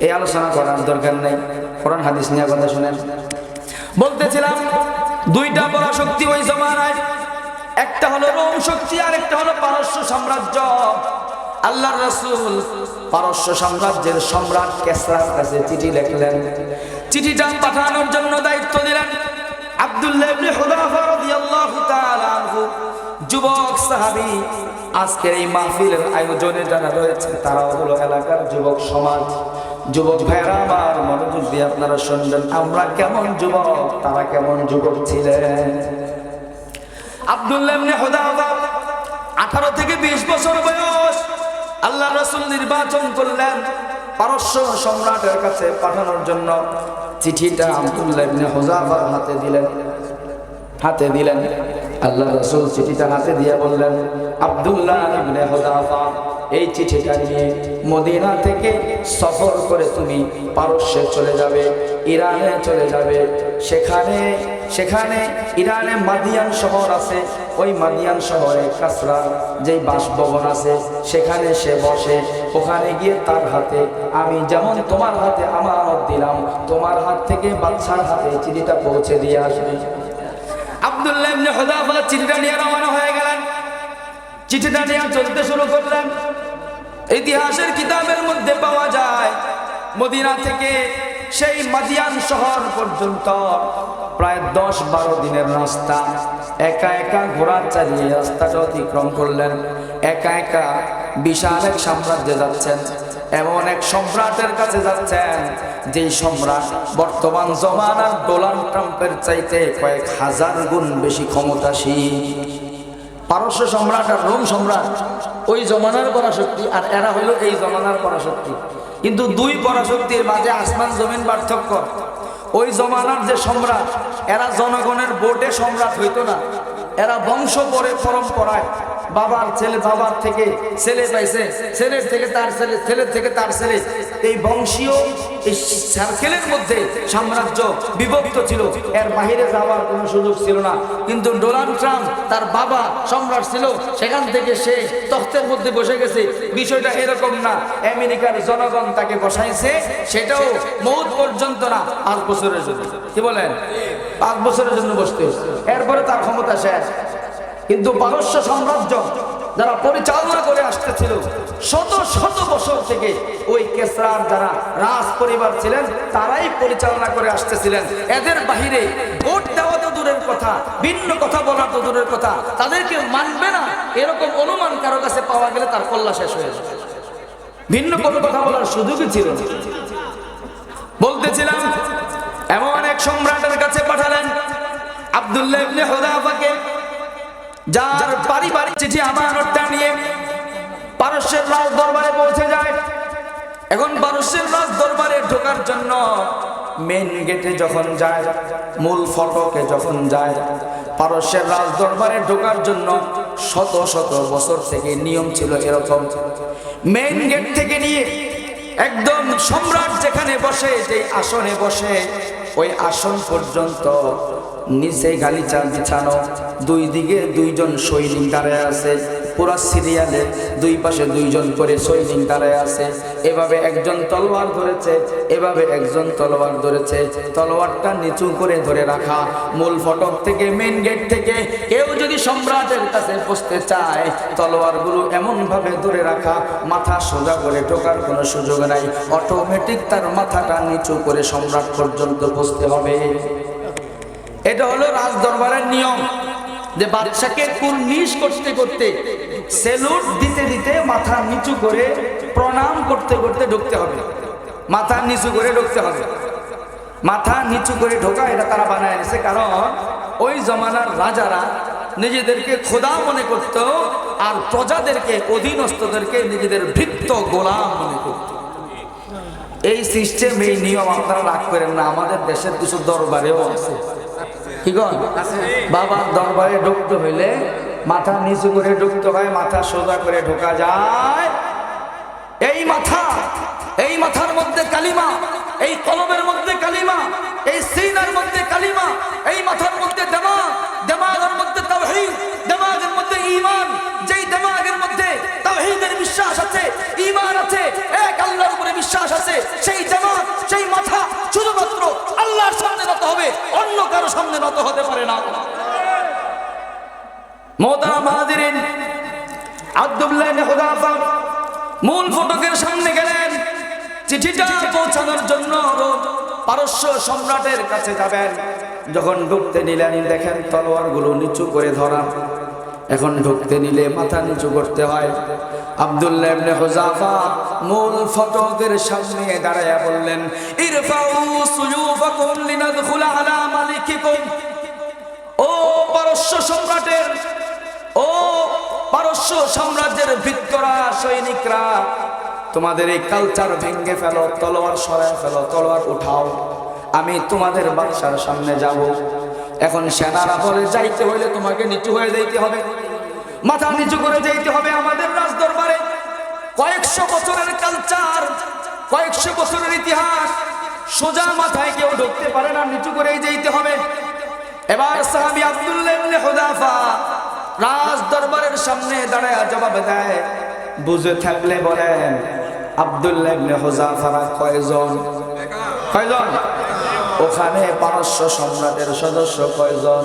এই আলোচনা করার দরকার নাই, কোরআন হাদিস নিয়ে কথা শুনেন। বলতেছিলাম 2টা পরাশক্তি ওই জমানায়, একটা হলো রোম শক্তি আর একটা হলো পারস্য সাম্রাজ্য। আল্লাহর রাসূল পারস্য সাম্রাজ্যের সম্রাট কেসরার কাছে চিঠি লিখলেন। চিঠিটা পাঠানোর জন্য দায়িত্ব দিলেন আব্দুল্লাহ ইবনে হুযাফা রাদিয়াল্লাহু তাআলা আনহু, যুবক সাহাবী। আজকের এই মাহফিলের আয়োজনে যারা রয়েছে তারাও হলো এলাকার যুবক সমাজ। যুবক ভাইরা আমার, মনোযোগ দিয়ে আপনারা শুনবেন, আমরা কেমন যুবক, তারা কেমন যুবক ছিলেন। আব্দুল্লাহ ইবনে হুযাফা 18 থেকে 20 বছর বয়স। আল্লাহ রাসূল নির্বাচন করলেন পারস্য সম্রাটের কাছে পাঠানোর জন্য। চিঠিটা আব্দুল্লাহ ইবনে হুযাফার হাতে দিলেন। আল্লাহ রাসূল চিঠিটা হাতে দিয়ে বললেন, আব্দুল্লাহ ইবনে হুযাফা, এই চিঠিটা নিয়ে মদিনা থেকে সফর করে তুমি পারস্যে চলে যাবে, ইরানে চলে যাবে। সেখানে ইরানে মাদিয়ান শহর আছে, ওই মাদিয়ান শহরে কাসরার যেই বাসভবন আছে সেখানে সে বসে। ওখানে গিয়ে তার হাতে আমি যেমন তোমার হাতে আমানত দিলাম, তোমার হাত থেকে বাদশার হাতে চিঠিটা পৌঁছে দিয়ে আসবে। আব্দুল্লাহ ইবনে হুযাফা চিঠিটা নিয়ে রওনা হয়ে গেলেন। চিঠিটা নিয়ে চলতে শুরু করলেন। ইতিহাসের কিতাবের মধ্যে পাওয়া যায় মদিনা থেকে সেই মাদিয়ান শহর পর্যন্ত প্রায় 10-12 দিনের রাস্তা। একা একা ঘোড়া চালিয়ে রাস্তাটা অতিক্রম করলেন। একা একা বিশাল এক সাম্রাজ্যে যাচ্ছেন, এমন এক সম্রাটের কাছে যাচ্ছেন যেই সম্রাট বর্তমান জমানার ডোনাল্ড ট্রাম্পের চাইতে কয়েক হাজার গুণ বেশি ক্ষমতাশীল। পারস্য সম্রাট আর রোম সম্রাট ওই জমানার পরাশক্তি, আর এরা হলো এই জমানার পরাশক্তি। কিন্তু দুই পরাশক্তির মাঝে আসমান জমিন পার্থক্য। ওই জমানার যে সম্রাট, এরা জনগণের ভোটে সম্রাট হইতো না, এরা বংশ পরম্পরায় বাবার ছেলে, বাবার থেকে ছেলে পাইছে, ছেলের থেকে তার ছেলে, ছেলের থেকে তার ছেলে, এই বংশীয় এই সার্কেলের মধ্যে সাম্রাজ্য বিভক্ত ছিল, এর বাহিরে যাওয়ার কোনো সুযোগ ছিল না। কিন্তু ডোনাল্ড ট্রাম্প, তার বাবা সম্রাট ছিল, সেখান থেকে সে তখ্তের মধ্যে বসে গেছে। বিষয়টা এরকম না, আমেরিকার জনগণ তাকে বসাইছে, সেটাও মৌত পর্যন্ত না, 5 বছরের জন্য। কি বলেন? 5 বছরের জন্য বসতে, এরপরে তার ক্ষমতা শেষ। কিন্তু পারস্য সাম্রাজ্য যারা পরিচালনা করে আসতেছিল শত শত বছর থেকে, ওই কেসরার যারা রাজ পরিবার ছিলেন তারাই পরিচালনা করে আসতেছিলেন। এদের বাহিরে ভোট দেওয়া তো দূরের কথা, ভিন্ন কথা বলা তো দূরের কথা, তাদেরকে মানবে না এরকম অনুমান কারো কাছে পাওয়া গেলে তার কল্লা শেষ হয়ে যাবে। ভিন্ন কোনো কথা বলার সুযোগই ছিল না। বলতেছিলাম, এমন এক সম্রাটের কাছে পাঠালেন আব্দুল্লাহ ইবনে হুযাফাকে, যার পারিবারিক চিঠি আমানতটা নিয়ে পারস্যের রাজ দরবারে পৌঁছে যায়। এখন পারস্যের রাজ দরবারে ঢোকার জন্য মেন গেটে যখন যায়, মূল ফটকে যখন যায়, পারস্যের রাজ দরবারে ঢোকার জন্য শত শত বছর থেকে নিয়ম ছিল এরকম, মেন গেট থেকে নিয়ে একদম সম্রাট যেখানে বসে, যে আসনে বসে, ওই আসন পর্যন্ত নিচে গালিচা বিছানো, দুই দিকে 2 জন সৈনিক দাঁড়ায় আছে, পুরা সিরিয়ালে 2 পাশে 2 জন করে সৈনিক দাঁড়ায় আছে। এভাবে একজন তলোয়ার ধরেছে, এভাবে একজন তলোয়ার ধরেছে, তলোয়ারটা নিচু করে ধরে রাখা। মূল ফটক থেকে, মেন গেট থেকে কেউ যদি সম্রাটের কাছে বসতে চায়, তলোয়ারগুলো এমন ভাবে ধরে রাখা, মাথা সোজা করে ঢোকার কোনো সুযোগ নাই, অটোমেটিক তার মাথাটা নিচু করে সম্রাট পর্যন্ত বসতে হবে। এটা হলো রাজ দরবারের নিয়ম, যে বাদশাকে কুর্নিশ করতে করতে, সেলুট দিতে দিতে, মাথা নিচু করে প্রণাম করতে করতে ঢুকতে হবে, মাথা নিচু করে ঢুকতে হবে। মাথা নিচু করে ঢোকা এটা তারা বানায় এনেছে, কারণ ওই জমানার রাজারা নিজেদেরকে খোদা মনে করত, আর প্রজাদেরকে, অধীনস্থদেরকে নিজেদের ভৃত্য গোলাম মনে করত। এই সিস্টেম, এই নিয়ম আপনারা রাগ করেন না, আমাদের দেশের কিছু দরবারেও আছে। কি কন? বাবার দরবারে ঢুকতে হইলে মাথা নিচু করে ঢুকতে হয়, মাথা সোজা করে ঢোকা যায়। এই মাথার মধ্যে কালিমা, এই কলমের মধ্যে কালিমা, এই সিনার মধ্যে কালিমা, এই মাথার মধ্যে দেমাগ, দেমাগের মধ্যে তাওহীদ, দেমাগের মধ্যে ঈমান। যেই দেমাগের মধ্যে তাওহীদের বিশ্বাস আছে, ঈমান আছে, এক আল্লাহর উপরে বিশ্বাস আছে, সেই দেমাগ, সেই মাথা শুধুমাত্র আল্লাহর সামনে নত হবে, অন্য কারো সামনে নত হতে পারে না। মোহতারাম হাজিরিন, আব্দুল্লাহ ইবনে হুযাফা মূল ফটকের সামনে গেলেন, চিঠিটা পৌঁছানোর জন্য পারস্য সম্রাটের কাছে যাবেন। যখন ঢুকতে নিলেন, দেখেন তলোয়ারগুলো নিচু করে ধরা। এখন ঢুকতে নিলে মাথা নিচু করতে হয়। আব্দুল্লাহ ইবনে হুযাফা মূল ফটকের সামনে দাঁড়ায়া বললেন, ইরফাউ সুয়ুফাকুম লিনাদখুলা আলা মালিকিকুম। ও পারস্য সম্রাটের, ও পারস্য সাম্রাজ্যের ভিতরা সৈনিকরা, তোমাদের এই কালচার ভেঙে ফেলো, তলোয়ার সরায় ফেলো, তলোয়ার উঠাও, আমি তোমাদের বাদশার সামনে যাব। এখন সেনারা বলে, যাইতে হইলে তোমাকে নিচু হয়ে যাইতে হবে, মাথা নিচু করে যাইতে হবে। আমাদের রাজ দরবারে কয়েকশো বছরের কালচার, কয়েকশো বছরের ইতিহাস, সোজা মাথায় কেউ ঢুকতে পারে না, নিচু করেই যাইতে হবে। এবার সাহাবী আব্দুল্লাহ ইবনে হুযাফা রাজ দরবারের সামনে দাঁড়ায় জবাব দেয়। বুঝে থাকলে বলেন, আব্দুল্লাহ ইবনে হুযাফারা কয়জন? কয়জন? ওখানে পারস্য সম্রাটের সদস্য কয়জন?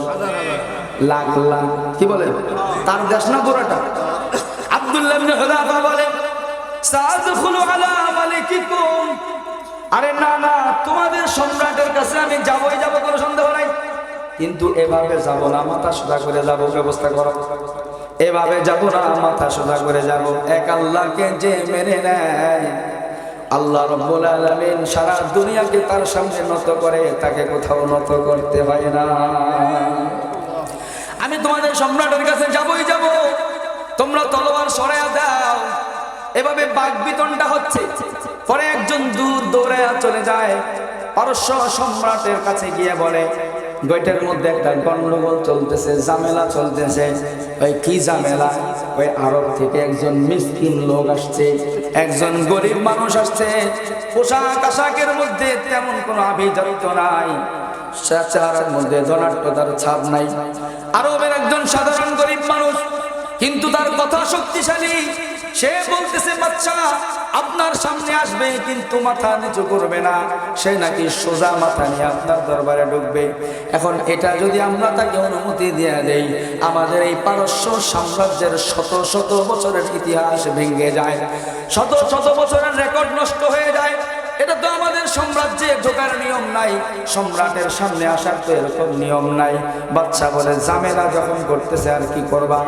লাখ লাখ। কি বলেন? তার দেশ না পুরোটা। আব্দুল্লাহ ইবনে হুযাফা বলে, সাআদখুলু আলা মালিকিকুম। আরে না না, তোমাদের সম্রাটের কাছে আমি যাবই যাব, কোনো সন্দেহ নাই, কিন্তু এভাবে যাব না, মাথা সোজা করে যাব, ব্যবস্থা করো। এভাবে যাব না, মাথা সোজা করে যাব। এক আল্লাহকে যে মেনে নেয়, আল্লাহ রাব্বুল আলামিন সারা দুনিয়াকে তার সামনে নত করে, তাকে কোথাও নত করতে হয় না। আমি তোমাদের সম্রাটের কাছে যাবই যাব, তোমরা তলোয়ার সরাইয়া দাও। এভাবে বাকবিতণ্ডা হচ্ছে। পরে একজন দূর দৌড়াইয়া চলে যায়, পারস্য সম্রাটের কাছে গিয়ে বলে, গইটের মধ্যে একটা গন্ডগোল চলতেছে, ঝামেলা চলতেছে। ওই কি ঝামেলা? ওই আরব থেকে একজন মিসকিন লোক আসছে, একজন গরিব মানুষ আসছে। পোশাক আশাকের মধ্যে তেমন কোনো আভিজাত্য নাই, চেহারার মধ্যে ধনাঢ্যতার ছাপ নাই। আরবের একজন সাধারণ গরিব মানুষ, কিন্তু তার কথা শক্তিশালী। সে বলতেছে, বাচ্চা আপনার সামনে আসবে কিন্তু মাথা নিচু করবে না, সে নাকি সোজা মাথা নিয়ে আপনার দরবারে ঢুকবে। এখন এটা যদি আমরা তাকে অনুমতি দিয়ে দেই, আমাদের এই পারস্য সাম্রাজ্যের শত শত বছরের ইতিহাস ভেঙে যায়, শত শত বছরের রেকর্ড নষ্ট হয়ে যায়। এটা তো আমাদের সাম্রাজ্যে ঢোকার নিয়ম নাই, সম্রাটের সামনে আসার তো এরকম নিয়ম নাই। বাচ্চা বলে, ঝামেলা যখন করতেছে আর কি করবা,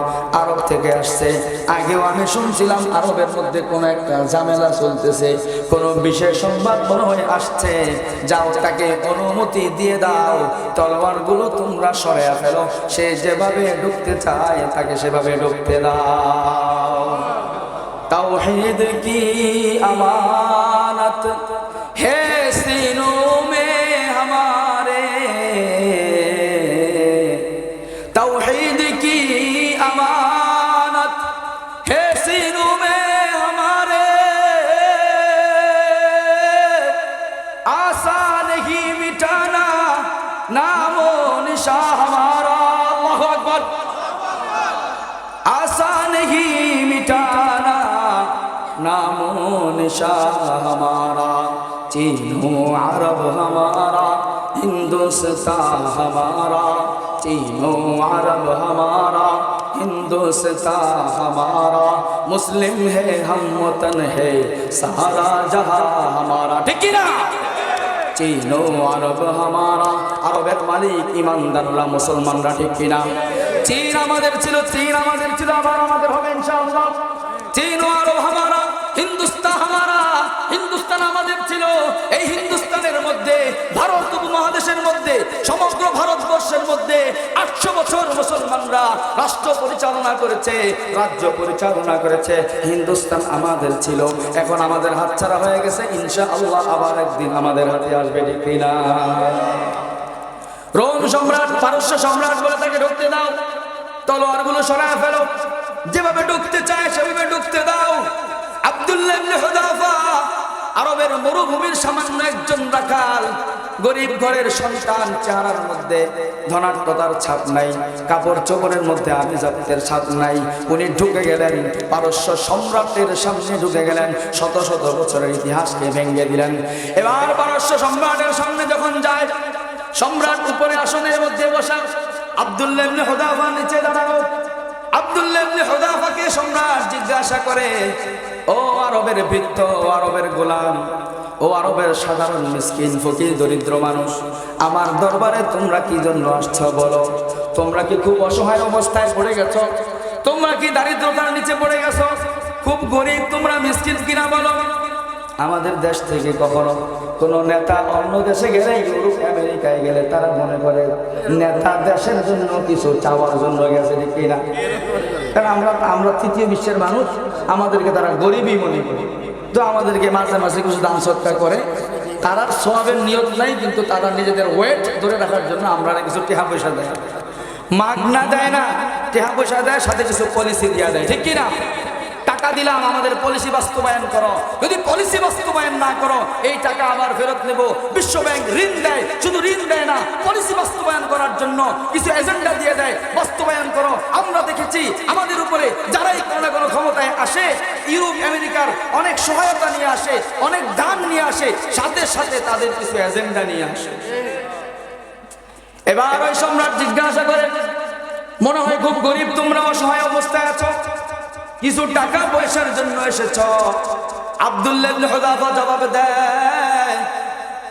আরব থেকে আসছে। আগেও আমি শুনছিলাম আরবের মধ্যে কোনো একটা ঝামেলা চলতেছে, কোনো বিশেষ সংবাদ মনে হয় আসছে। যাও, তাকে অনুমতি দিয়ে দাও, তলোয়ারগুলো তোমরা সরাইয়া ফেলো, সে যেভাবে ঢুকতে চায় তাকে সেভাবে ঢুকতে দাও। তাওহীদ কি আমানত है सीनों में हमारे, तौहीद की अमानत है सीनों में हमारे, आसान ही मिटाना नामो निशा हमारा। अल्लाहु अकबर। आसान ही मिटाना नामो निशा हमारा, चीनो अरब हमारा, हिंदुस्तान हमारा, चीनो अरब हमारा, हिंदुस्तान हमारा, मुस्लिम है हम वतन है सारा जहां हमारा। ठीक ना? चीनो अरब हमारा, আরবের মালিক ইমানদাররা মুসলমানরা। ঠিক কিনা? চীন আমাদের ছিল, চীন আমাদের ছিল, আবার আমাদের হবে ইনশাআল্লাহ। চীন ও আরব হামারা, হিন্দুস্তান হামারা, হিন্দুস্তান আমাদের ছিল। এই হিন্দুস্তানের মধ্যে, ভারত উপমহাদেশের মধ্যে, সমগ্র ভারতবর্ষের মধ্যে 800 বছর মুসলমানরা রাষ্ট্র পরিচালনা করেছে, রাজ্য পরিচালনা করেছে। হিন্দুস্তান আমাদের ছিল, এখন আমাদের হাতছাড়া হয়ে গেছে। ইনশাআল্লাহ আবার একদিন আমাদের হাতে আসবে। ঠিক কিনা? রোম সম্রাট, পারস্য সম্রাট বলে, তাকে ঢুকতে দাও, তলোয়ারগুলো সরায় ফেলো, যেভাবে ঢুকতে চায় সেভাবে ঢুকতে দাও। আব্দুল্লাহ ইবনে হুযাফা আরবের মরুভূমির সামান্য একজন রাখাল, গরিব ঘরের সন্তান, চেহারার মধ্যে ধনাঢ্যতার ছাপ নাই, কাপড় চোপড়ের মধ্যে আভিজাত্যের ছাপ নাই। উনি ঢুকে গেলেন, পারস্য সম্রাটের সামনে ঢুকে গেলেন, শত শত বছরের ইতিহাসকে ভেঙে দিলেন। এবার পারস্য সম্রাটের সামনে যখন যায়, সম্রাট উপরে আসনের মধ্যে বসা, আব্দুল্লাহ ইবনে হুযাফা নিচে দাঁড়ানো। আব্দুল্লাহ ইবনে হুযাফাকে সম্রাট জিজ্ঞাসা করে, ও আরবের ভৃত্য, ও আরবের গোলাম, ও আরবের সাধারণ মিসকিন ফকির দরিদ্র মানুষ, আমার দরবারে তোমরা কি জন্য আসছো বলো? তোমরা কি খুব অসহায় অবস্থায় পড়ে গেছো? তোমরা কি দারিদ্রতার নিচে পড়ে গেছো? খুব গরিব তোমরা, মিসকিন কিনা বলো? আমাদের দেশ থেকে কখনো কোন নেতা অন্য দেশে গেলে, ইউরোপ আমেরিকায় গেলে, তারা মনে করে নেতা দেশের জন্য কিছু চাওয়ার জন্য গেছে। ঠিক কিনা? কারণ আমরা তৃতীয় বিশ্বের মানুষ, আমাদেরকে তারা গরিবই মনে করে। তো আমাদেরকে মাঝে মাঝে কিছু দান সৎকার করে, তারা সওয়াবের নিয়ত নাই, কিন্তু তারা নিজেদের ওয়েট ধরে রাখার জন্য আমরা কিছু টাকা পয়সা দেয়। মাগনা দেয় না, টাকা পয়সা দেয়, সাথে কিছু পলিসি দেওয়া দেয়। ঠিক কিনা? টাকা দিলাম, আমাদের পলিসি বাস্তবায়ন করো, যদি পলিসি বাস্তবায়ন না করো এই টাকা আবার ফেরত নেব। বিশ্ব ব্যাংক ঋণ দেয়, শুধু ঋণ দেয় না, পলিসি বাস্তবায়ন করার জন্য কিছু এজেন্ডা দিয়ে দেয়, বাস্তবায়ন করো। আমরা দেখেছি আমাদের উপরে যারাই কোনো না কোনো ক্ষমতায় আসে, ইউরোপ আমেরিকার অনেক সহায়তা নিয়ে আসে, অনেক দান নিয়ে আসে, সাথে সাথে তাদের কিছু এজেন্ডা নিয়ে আসে। এবার ওই সম্রাট জিজ্ঞাসা করে, মনে হয় খুব গরিব তোমরা, অসহায় অবস্থায় আছো, কিছু টাকা পয়সার জন্য এসেছ? আব্দুল্লাহ ইবনে হুযাফা জবাব দেয়,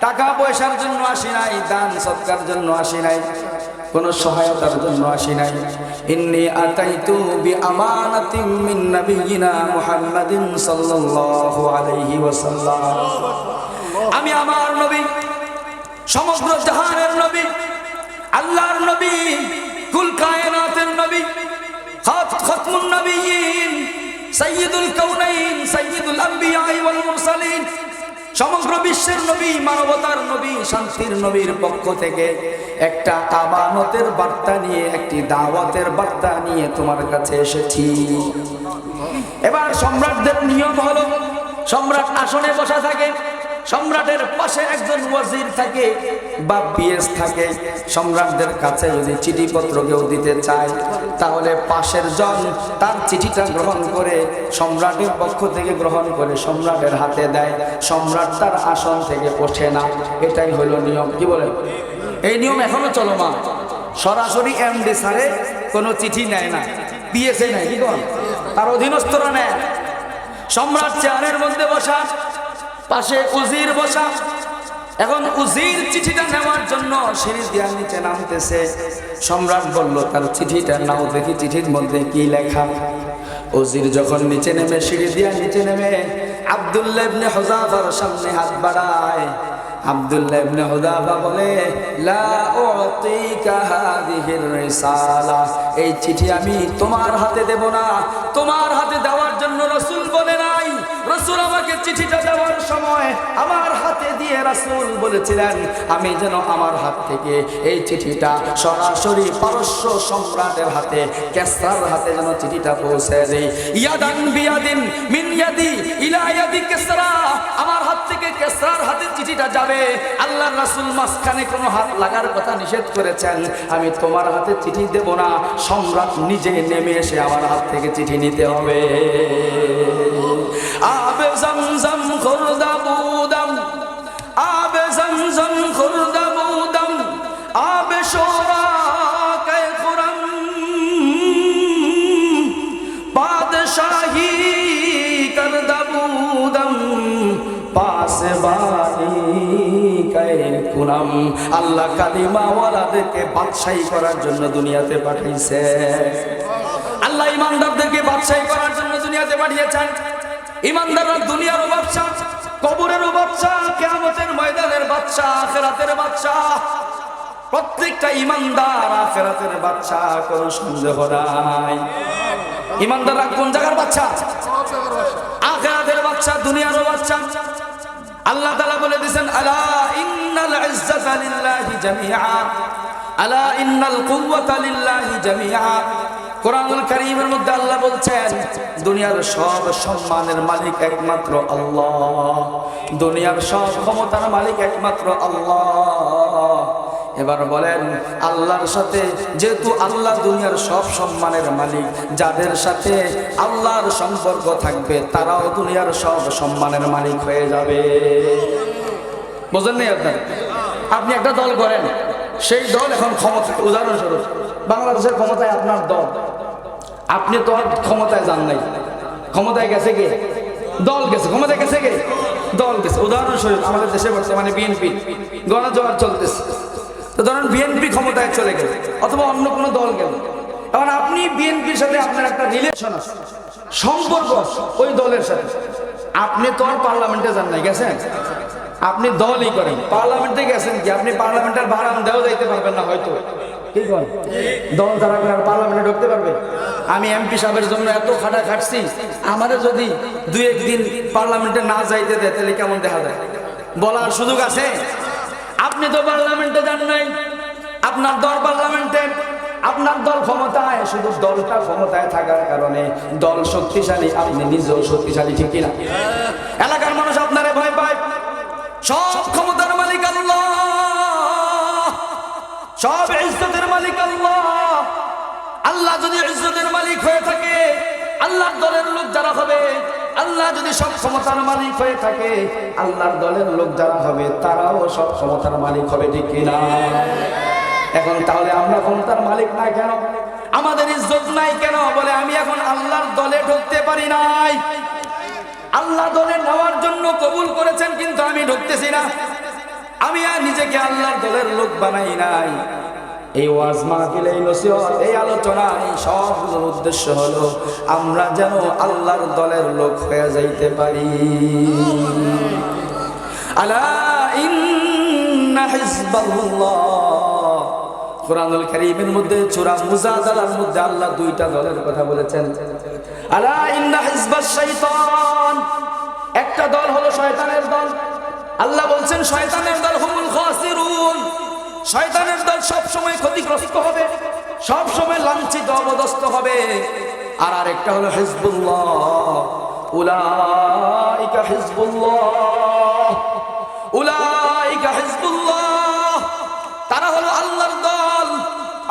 টাকা পয়সার জন্য আসি নাই, দান সৎকার জন্য আসি নাই, কোন সহায়তার জন্য আসি নাই। ইন্নী আতাইতু বিআমানাতিন মিন নাবিয়িনা মুহাম্মাদিন সাল্লাল্লাহু আলাইহি ওয়াসাল্লাম। আমি আমার নবী, সমগ্র জাহানের নবী, আল্লাহর নবী, কুল কায়নাত রহমতের নবী, খাতমুন নবিয়্যিন, সাইয়্যিদুল কাউনাইন, সাইয়্যিদুল আম্বিয়া ওয়াল মুরসালিন, সমগ্র বিশ্বের নবী, মানবতার নবী, শান্তির নবীর পক্ষ থেকে একটা আমানতের বার্তা নিয়ে, একটি দাওয়াতের বার্তা নিয়ে তোমার কাছে এসেছি। এবার সম্রাটদের নিয়ম হলো, সম্রাট আসনে বসা থাকে, সম্রাটের পাশে একজন ওয়াজির থাকে বা পিএস থাকে। সম্রাটদের কাছে যদি চিঠিপত্র কেউ দিতে চায়, তাহলে পাশের জন তার চিঠিটা গ্রহণ করে, সম্রাটের পক্ষ থেকে গ্রহণ করে সম্রাটের হাতে দেয়। সম্রাট তার আসন থেকে ওঠে না। এটাই হলো নিয়ম। কি বলে? এই নিয়ম এখনো চলমান। সরাসরি এমডি স্যারে কোনো চিঠি নেয় না, পিএসএ নেয়। কি কর? তার অধীনস্থরা নেয়। সম্রাট চেয়ারের মধ্যে বসা, পাশে উজির বসা। এখন উজির চিঠিটা নেওয়ার জন্য সিঁড়ি দিয়ে নিচে নামতেছে। সম্রাট বলল, তার চিঠিটা নাও দেখি, চিঠির মধ্যে কি লেখা। উজির যখন নিচে নেমে, সিঁড়ি দিয়ে নিচে নেমে আব্দুল্লাহ ইবনে হুযাফার সামনে হাত বাড়ায়। আব্দুল্লাহ ইবনে হুযাফা বলে, লা উতিকা হাযিহির রিসালা, এই চিঠি আমি তোমার হাতে দেব না। তোমার হাতে দেওয়ার জন্য রাসূল বলে নাই। রাসূল আমাকে চিঠিটা দেওয়ার সময় আমার হাতে দিয়ে রাসূল বলেছিলেন আমি যেন আমার হাত থেকে এই চিঠিটা সরাসরি পারস্য সম্রাটের হাতে, কেসরার হাতে যেন চিঠিটা পৌঁছে দেই। ইয়াদান বিয়াদিন মিন ইয়াদি ইলা ইয়াদি কেসরা, আমার হাত থেকে কেসরার হাতে চিঠিটা যাবে। আল্লাহর রাসূল মাঝখানে কোনো হাত লাগার কথা নিষেধ করেছেন। আমি তোমার হাতে চিঠি দেব না, সম্রাট নিজে নেমে এসে আমার হাত থেকে চিঠি নিতে হবে। আবে জমজম খুরদা বুদম, আবে জমজম খুরদা বুদম, আবে শোরা কে খুরম, বাদশাহী করদা বুদম, পাসবানি কে খুরম। আল্লাহ কালিমাওয়ালাদেরকে বাদশাহী করার জন্য দুনিয়াতে পাঠিয়েছে। আল্লাহ ইমানদারদেরকে বাদশাহী করার জন্য দুনিয়াতে পাঠিয়েছেন। ইমানদাররা দুনিয়ারও বাদশা, কবরেরও বাদশা, কিয়ামতের ময়দানের বাদশা, আখিরাতের বাদশা। প্রত্যেকটা ইমানদার আখিরাতের বাদশা, কোনো সন্দেহ নাই। ইমানদাররা কোন জায়গার বাদশা? আখিরাতের বাদশা, দুনিয়ারও বাদশা। আল্লাহ তাআলা বলে দিয়েছেন, আলা ইন্নাল ইজ্জাতা লিল্লাহি জামিআ, আলা ইন্নাল কুওয়াতা লিল্লাহি জামিআ। কোরআনুল কারীমের মধ্যে আল্লাহ বলছেন, দুনিয়ার সব সম্মানের মালিক একমাত্র আল্লাহ, দুনিয়ার সব ক্ষমতার মালিক একমাত্র আল্লাহ। এবার বলেন, আল্লাহর সাথে যেহেতু আল্লাহ দুনিয়ার সব সম্মানের মালিক, যাদের সাথে আল্লাহর সম্পর্ক থাকবে তারাও দুনিয়ার সব সম্মানের মালিক হয়ে যাবে। বুঝেন নাই? আপনি একটা দল করেন, সেই দল এখন ক্ষমতা, উদাহরণস্বরূপ বাংলাদেশের ক্ষমতায় আপনার দল, আপনি তো আর ক্ষমতায় যান নাই, ক্ষমতায় গেছে কে? দল গেছে। ক্ষমতায় গেছে কে? দল গেছে। উদাহরণস্বরূপ আমাদের দেশে বর্তমানে বিএনপি গণজোয়ার চলতেছে। তো ধরেন বিএনপি ক্ষমতায় চলে গেল, অথবা অন্য কোনো দল গেল। এখন আপনি বিএনপির সাথে আপনার একটা রিলেশন আছে, সম্পর্ক ওই দলের সাথে। আপনি তো আর পার্লামেন্টে যান নাই, গেছেন? আপনি দলই করেন, পার্লামেন্টে গেছেন কি? আপনি পার্লামেন্টের বারান্দাও যাইতে পারবেন না হয়তো। কি করেন? দল তারা করে আর পার্লামেন্টে ঢুকতে পারবে? আমি এমপি সাহেবের জন্য এত খাটা খাটছি, আমাদের যদি দুই একদিন পার্লামেন্টে না যাইতে দেয় তাহলে কেমন দেখা যায়? বলার সুযোগ আছে? আপনি তো পার্লামেন্টে যান নাই, আপনার দল পার্লামেন্টে, আপনার দল ক্ষমতায়। শুধু দলটা ক্ষমতায় থাকার কারণে দল শক্তিশালী, আপনি নিজেও শক্তিশালী, ঠিক কিনা? এলাকার মানুষ আপনারে ভয় পায়। সব ক্ষমতার মালিক আল্লাহ, সব ইজ্জতের মালিক আল্লাহ। আল্লাহ যদি ইজ্জতের মালিক হয়ে থাকে, আল্লাহর দলের লোক যারা হবে, আল্লাহ যদি সব ক্ষমতার মালিক হয়ে থাকে, আল্লাহর দলের লোক যারা হবে তারাও সব ক্ষমতার মালিক হবে, ঠিক কিনা? এখন তাহলে আমরা ক্ষমতার মালিক নাই কেন? আমাদের ইজ্জত নাই কেন? বলে আমি এখন আল্লাহর দলে ঢুকতে পারি নাই। আল্লাহ দলে নেওয়ার জন্য কবুল করেছেন, কিন্তু আমি ঢুকতেছি না। আমি আর নিজেকে আল্লাহর দলের লোক বানাই নাই। এই ওয়াজ মাহফিল, এই নসিহত, এই আলোচনা, এই সবগুলোর উদ্দেশ্য হলো আমরা যেন আল্লাহর দলের লোক হয়ে যাইতে পারি। আলা ইন্না হিজবাল্লাহ কোরআনুল কারীমের মধ্যে সূরা মুজাদালার মধ্যে আল্লাহ দুইটা দলের কথা বলেছেন। আলা ইন্না হিজবাশ শাইতান, একটা দল হলো শয়তানের দল। আল্লাহ বলছেন শয়তানের দল হুমুল খাসিরুন, শয়তানের দল সব সময় ক্ষতিগ্রস্ত হবে, সব সময় লাঞ্ছিত অবদস্ত হবে। আর আরেকটা হলো হিজবুল্লাহ, উলাইকা হিজবুল্লাহ, উলাইকা হিজবুল্লাহ, তারা হলো আল্লাহর দল।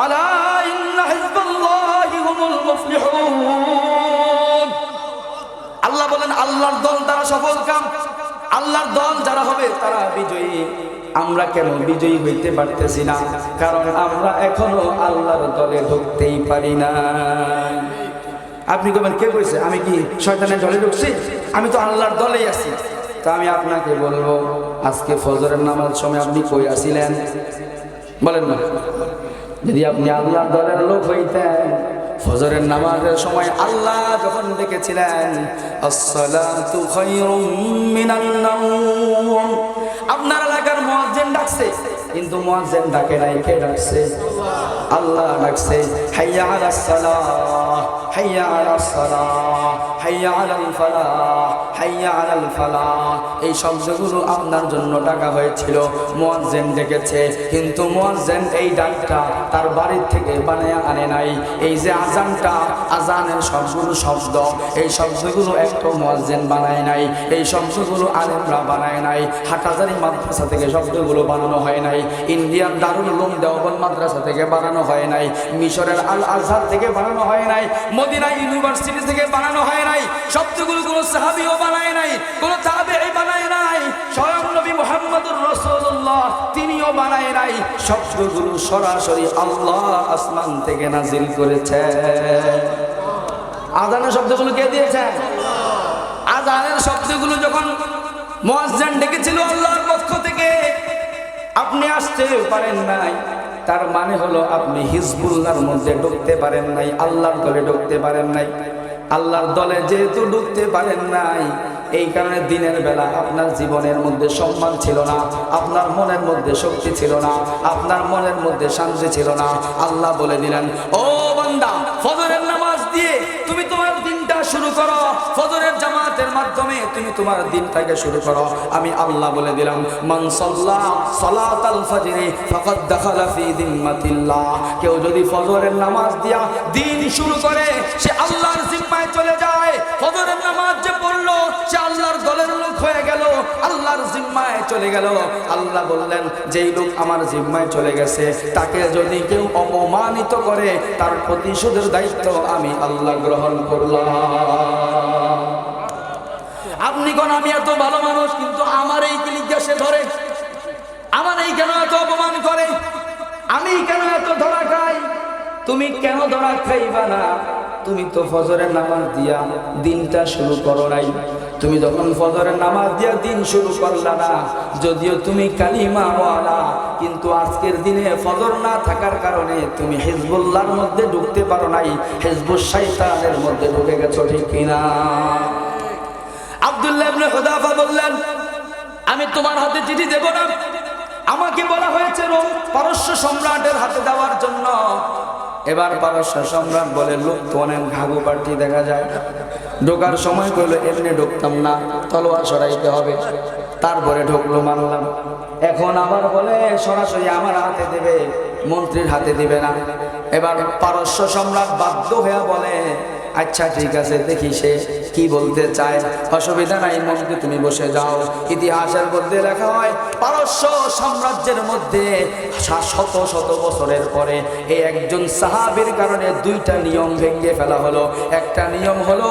আলা ইন্না হিজবাল্লাহি হুমুল মুফলিহুন। আল্লাহ বলেন আল্লাহর দল তারা সফলকাম, আল্লাহর দল যারা হবে তারা বিজয়ী। আমরা কেন বিজয়ী হইতে পারতেছি না? কারণ আমরা এখনো আল্লাহর দলে ঢুকতেই পারি না। আপনি বলবেন কে কইছে? আমি কি শয়তানের দলে ঢুকছি? আমি তো আল্লাহর দলেই আছি। তা আমি আপনাকে বলবো, আজকে ফজরের নামাজ সময় আপনি কই আছিলেন বলেন না? যদি আপনি আল্লাহর দলের লোক হইতেন, ফজরের নামাজের সময় আল্লাহ যখন ডেকেছিলেন আসসালাতু খায়রুম মিনান নাওম, আপনার এলাকার মুয়াজ্জিন ডাকছে, কিন্তু মুয়াজ্জিন ডাকে নাই, কে ডাকছে? আল্লাহ ডাকছে। হাইয়া আলাস সালাহ, হাইয়া আলাস সালাহ, হাইয়া আলাল ফালাহ, হাইয়া আলাল ফালাহ। এই শব্দগুলো আপনার জন্য ডাকা হয়েছিল, মুয়াজ্জিন ডেকেছে, কিন্তু মুয়াজ্জিন এই ডাকটা তার বাড়ির থেকে বানিয়ে আনে নাই। এই যে আজানটা, আজানের সবগুলো শব্দ, এই শব্দগুলো একটা মুয়াজ্জিন বানায় নাই, এই শব্দগুলো আলেমরা বানায় নাই, হাটহাজারী মাদ্রাসা থেকে শব্দগুলো বানানো হয় নাই, ইন্ডিয়ান দারুল উলুম দেওবন্দ মাদ্রাসা থেকে বানানো হয় নাই, মিশরের আল আজহার থেকে বানানো হয় নাই, মদিনা ইউনিভার্সিটি থেকে বানানো হয় নাই। শব্দগুলো কোনো সাহাবীও বানায় নাই, কোনো তাবেঈ বানায় নাই, স্বয়ং নবী মুহাম্মদুর রাসূলুল্লাহ তিনিও বানায় নাই। শব্দগুলো সরাসরি আল্লাহ আসমান থেকে নাজিল করেছে। আজানের শব্দগুলো কে দিয়েছেন? আজানের শব্দগুলো যখন মুয়াজ্জিন ডেকেছিল আল্লাহর পক্ষ থেকে, আপনি আসতে পারেন নাই, তার মানে হলো আপনি হিজবুল্লাহর মধ্যে ঢুকতে পারেন নাই, আল্লাহর দলে ঢুকতে পারেন নাই। আল্লাহর দলে যেহেতু ঢুকতে পারেন নাই, এই কারণে দিনের বেলা আপনার জীবনের মধ্যে সম্মান ছিল না, আপনার মনের মধ্যে শক্তি ছিল না, আপনার মনের মধ্যে শান্তি ছিল না। আল্লাহ বলে দিলেন, ও বান্দা, ফজরের নামাজ দিয়ে তুমি তোমার দিনটা শুরু করো, ফজরের জামাতের মাধ্যমে তুমি তোমার দিনটাকে শুরু করো। আমি আল্লাহ বলে দিলাম, মান সাল্লা সালাতাল ফজরি ফাকাদ দাখালা ফি যিম্মাতিল্লাহ। কেউ যদি ফজরের নামাজ দিয়া দিন শুরু করে, সে আল্লাহর জিম্মায় চলে যায়। ফজরের নামাজ যে পড়লো, সে আল্লাহর দলের লোক হয়ে গেল, আল্লাহর জিম্মায় চলে গেল। আল্লাহ বললেন, যেই লোক আমার জিম্মায় চলে গেছে, তাকে যদি কেউ অপমানিত করে, তার প্রতিশোধের দায়িত্ব আমি আল্লাহ গ্রহণ করলাম। আপনি কোন আমি এত ভালো মানুষ, কিন্তু আমার এই ক্লিকা সে ধরে, আমার এই কেন এত অপমান করে, আমি কেন এত ধরা খাই? তুমি কেন ধরা খাইবা না? তুমি তো ফজরের নামাজ দিয়া দিনটা শুরু করো নাই। তুমি যখন ফজরের নামাজ দিয়া দিন শুরু করলা না, যদিও তুমি কালিমাওয়ালা, কিন্তু আজকের দিনে ফজর না থাকার কারণে তুমি হিজবুল্লাহর মধ্যে ঢুকতে পারো নাই, হিজবুশ শাইতানের মধ্যে ঢুকে গেছো, ঠিক কিনা? আব্দুল্লাহ ইবনে হুযাফা বললেন, আমি তোমার হাতে চিঠি দেব না, আমাকে বলা হয়েছে রোম পারস্য সম্রাটের হাতে দেওয়ার জন্য। এবার পারস্য সম্রাট বলে, লোক তো অনেক ঘাঘু পার্টি দেখা যায়, ঢোকার সময় কইলো এমনি ঢুকতাম না, তলোয়ার সরাইতে হবে, তারপরে ঢুকলো, মানলাম। এখন আবার বলে সরাসরি আমার হাতে দেবে, মন্ত্রীর হাতে দিবে না। এবার পারস্য সম্রাট বাধ্য হয়ে বলে, আচ্ছা ঠিক আছে, দেখি সে কি বলতে চায়, অসুবিধা নাই, মন্ত্রী তুমি বসে যাও। ইতিহাসের মধ্যে লেখা হয়, পারস্য সাম্রাজ্যের মধ্যে শত শত বছরের পরে এই একজন সাহাবীর কারণে দুইটা নিয়ম ভেঙে ফেলা হলো। একটা নিয়ম হলো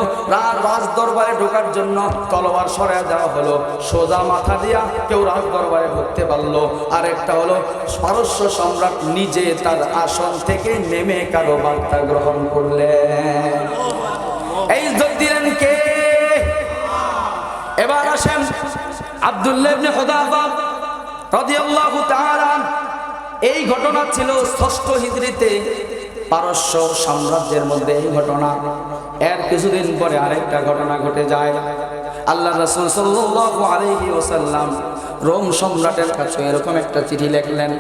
রাজ দরবারে ঢোকার জন্য তলোয়ার সরায় দেওয়া হলো, সোজা মাথা দিয়া কেউ রাজ দরবারে ঢুকতে পারলো। আর একটা হলো পারস্য সম্রাট নিজে তার আসন থেকে নেমে কারো বার্তা গ্রহণ করলেন। এই ইজ্জত দিলেন কে? এবার আসেন আব্দুল্লাহ ইবনে হুযাফা রাদিয়াল্লাহু তাআলা। এই ঘটনা ছিল ৬ষ্ঠ হিজরিতে পারস্য সাম্রাজ্যের মধ্যে এই ঘটনা। এর কিছুদিন পরে আরেকটা ঘটনা ঘটে যায়। আল্লাহ রাসূল সাল্লাল্লাহু আলাইহি ওয়াসাল্লাম রোম সম্রাটের কাছে এরকম একটা চিঠি লিখলেন,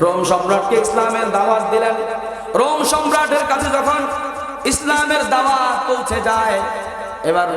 রোম সম্রাটকে ইসলামের দাওয়াত দিলেন। রোম সম্রাটের কাছে যখন ইসলামের দাওয়াত পৌঁছে যায়, এবার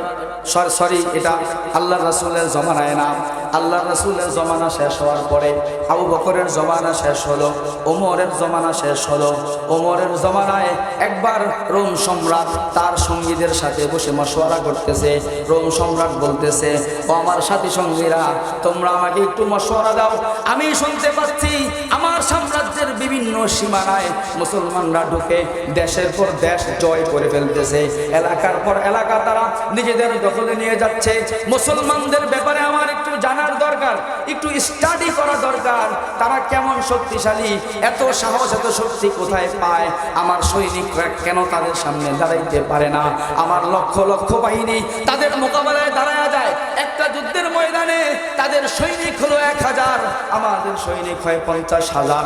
সরি এটা আল্লাহ রাসূলের জমানায় না, আল্লাহ রাসূলের জমানা শেষ হওয়ার পরে আবু বকরের জমানা শেষ হলো, ওমরের জমানা শেষ হলো। ওমরের জমানায় একবার রোম সম্রাট তার সঙ্গীদের সাথে বসে মশওয়ারা করতেছে। রোম সম্রাট বলতেছে, ও আমার সাথী সঙ্গীরা, তোমরা আমাকে একটু মশওয়ারা দাও। আমি শুনতে পাচ্ছি আমার সাম্রাজ্যের বিভিন্ন সীমানায় মুসলমানরা ঢুকে দেশের পর দেশ জয় করে ফেলতেছে, এলাকার পর এলাকা তারা নিজেদের দখলে নিয়ে যাচ্ছে। মুসলমানদের ব্যাপারে আমার একটু জানার দরকার, একটু স্টাডি করা দরকার, তারা কেমন শক্তিশালী, এত সাহস এত শক্তি কোথায় পায়, আমার সৈনিকরা কেন তাদের সামনে দাঁড়াইতে পারে না, আমার লক্ষ লক্ষ বাহিনী তাদের মোকাবেলায় দাঁড়ায় যায়। একটা যুদ্ধের ময়দানে তাদের সৈনিক হলো 1000, আমাদের সৈনিক হয় 50,000,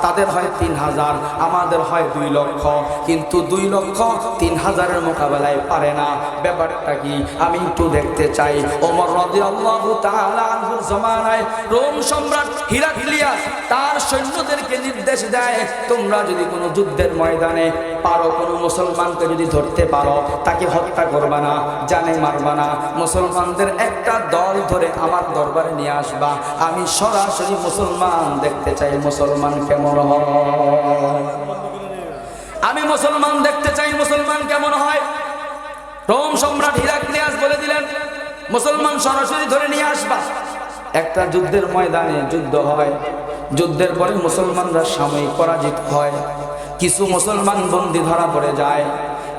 তাদের হয় 3000, আমাদের হয় 2 লক্ষ, কিন্তু 2 লক্ষ 3000-এর মোকাবেলায় পারে না। ব্যাপারটা কি আমি একটু দেখতে চাই। ওমর রাদিয়াল্লাহু তাআলা আনহুর জমানায় রোম সম্রাট হিরাক্লিয়াস তার সৈন্যদেরকে নির্দেশ দেয়, তোমরা যদি কোনো যুদ্ধের ময়দানে পারো, কোনো মুসলমানকে যদি ধরতে পারো, তাকে হত্যা করবা না, জানে মারবা না, মুসলমানদের একটা দল ধরে আমার দরবারে নিয়ে আসবা, আমি সরাসরি মুসলমান দেখতে চাই, মুসলমান কেমন হয়, আমি মুসলমান দেখতে চাই, মুসলমান কেমন হয়। রোম সম্রাট হিরাক্লিয়াস বলে দিলেন, মুসলমান সরাসরি ধরে নিয়ে আসবা। একটা যুদ্ধের ময়দানে যুদ্ধ হয়, যুদ্ধের পরে মুসলমানরা সাময়িক পরাজিত হয়, কিছু মুসলমান বন্দী ধরা পড়ে যায়।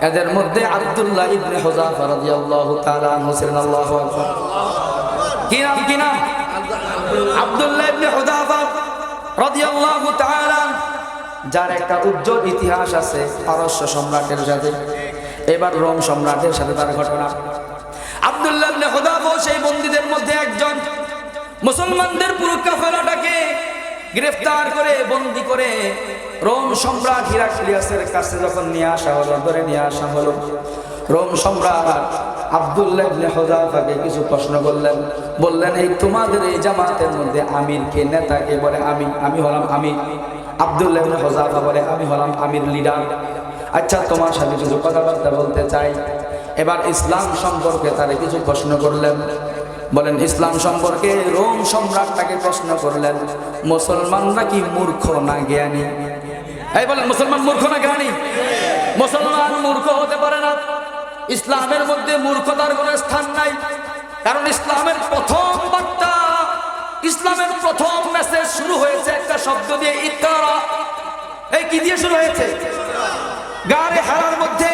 এদের মধ্যে আব্দুল্লাহ ইবনে হুযাফা রাদিয়াল্লাহু তাআলা আনহু ছিলেন। আল্লাহু আকবার। কি নাম? আব্দুল্লাহ ইবনে হুযাফা রাদিয়াল্লাহু তাআলা, যার একটা উজ্জ্বল ইতিহাস আছে পারস্য সম্রাটের সাথে। এবার রোম সম্রাটের সাথে তার ঘটনা। আব্দুল্লাহ ইবনে হুযাফা সেই বন্দীদের মধ্যে একজন। মুসলমানদের পুরো কাফেলাটাকে গ্রেফতার করে বন্দী করে রোম সম্রাট হিরাক্লিয়াসের কাছে যখন নিয়ে আসা হলো, ধরে নিয়ে আসা হলো, রোম সম্রাট আব্দুল্লাহ ইবনে হুযাফাকে কিছু প্রশ্ন করলেন। বললেন, এই তোমাদের এই জামাতের মধ্যে আমির কে, নেতা কে? বলে আমি হলাম আমির। আব্দুল্লাহ ইবনে হুযাফা বলে, আমি হলাম আমির, লিডার। আচ্ছা, তোমার সাথে কিছু কথাবার্তা বলতে চাই। এবার ইসলাম সম্পর্কে তারে কিছু প্রশ্ন করলেন। বলেন, ইসলাম সম্পর্কে রোম সম্রাট তাকে প্রশ্ন করলেন, মুসলমানরা কি মূর্খ না জ্ঞানী? এই বলেন, মুসলমান মূর্খ না জ্ঞানী? মুসলমান মূর্খ হতে পারে না। ইসলামের মধ্যে মূর্খতার কোনো স্থান নাই, কারণ ইসলামের প্রথম বার্তা, ইসলামের প্রথম মেসেজ শুরু হয়েছে একটা শব্দ দিয়ে, ইকরা। এই কি দিয়ে শুরু হয়েছে? গারে হারার মধ্যে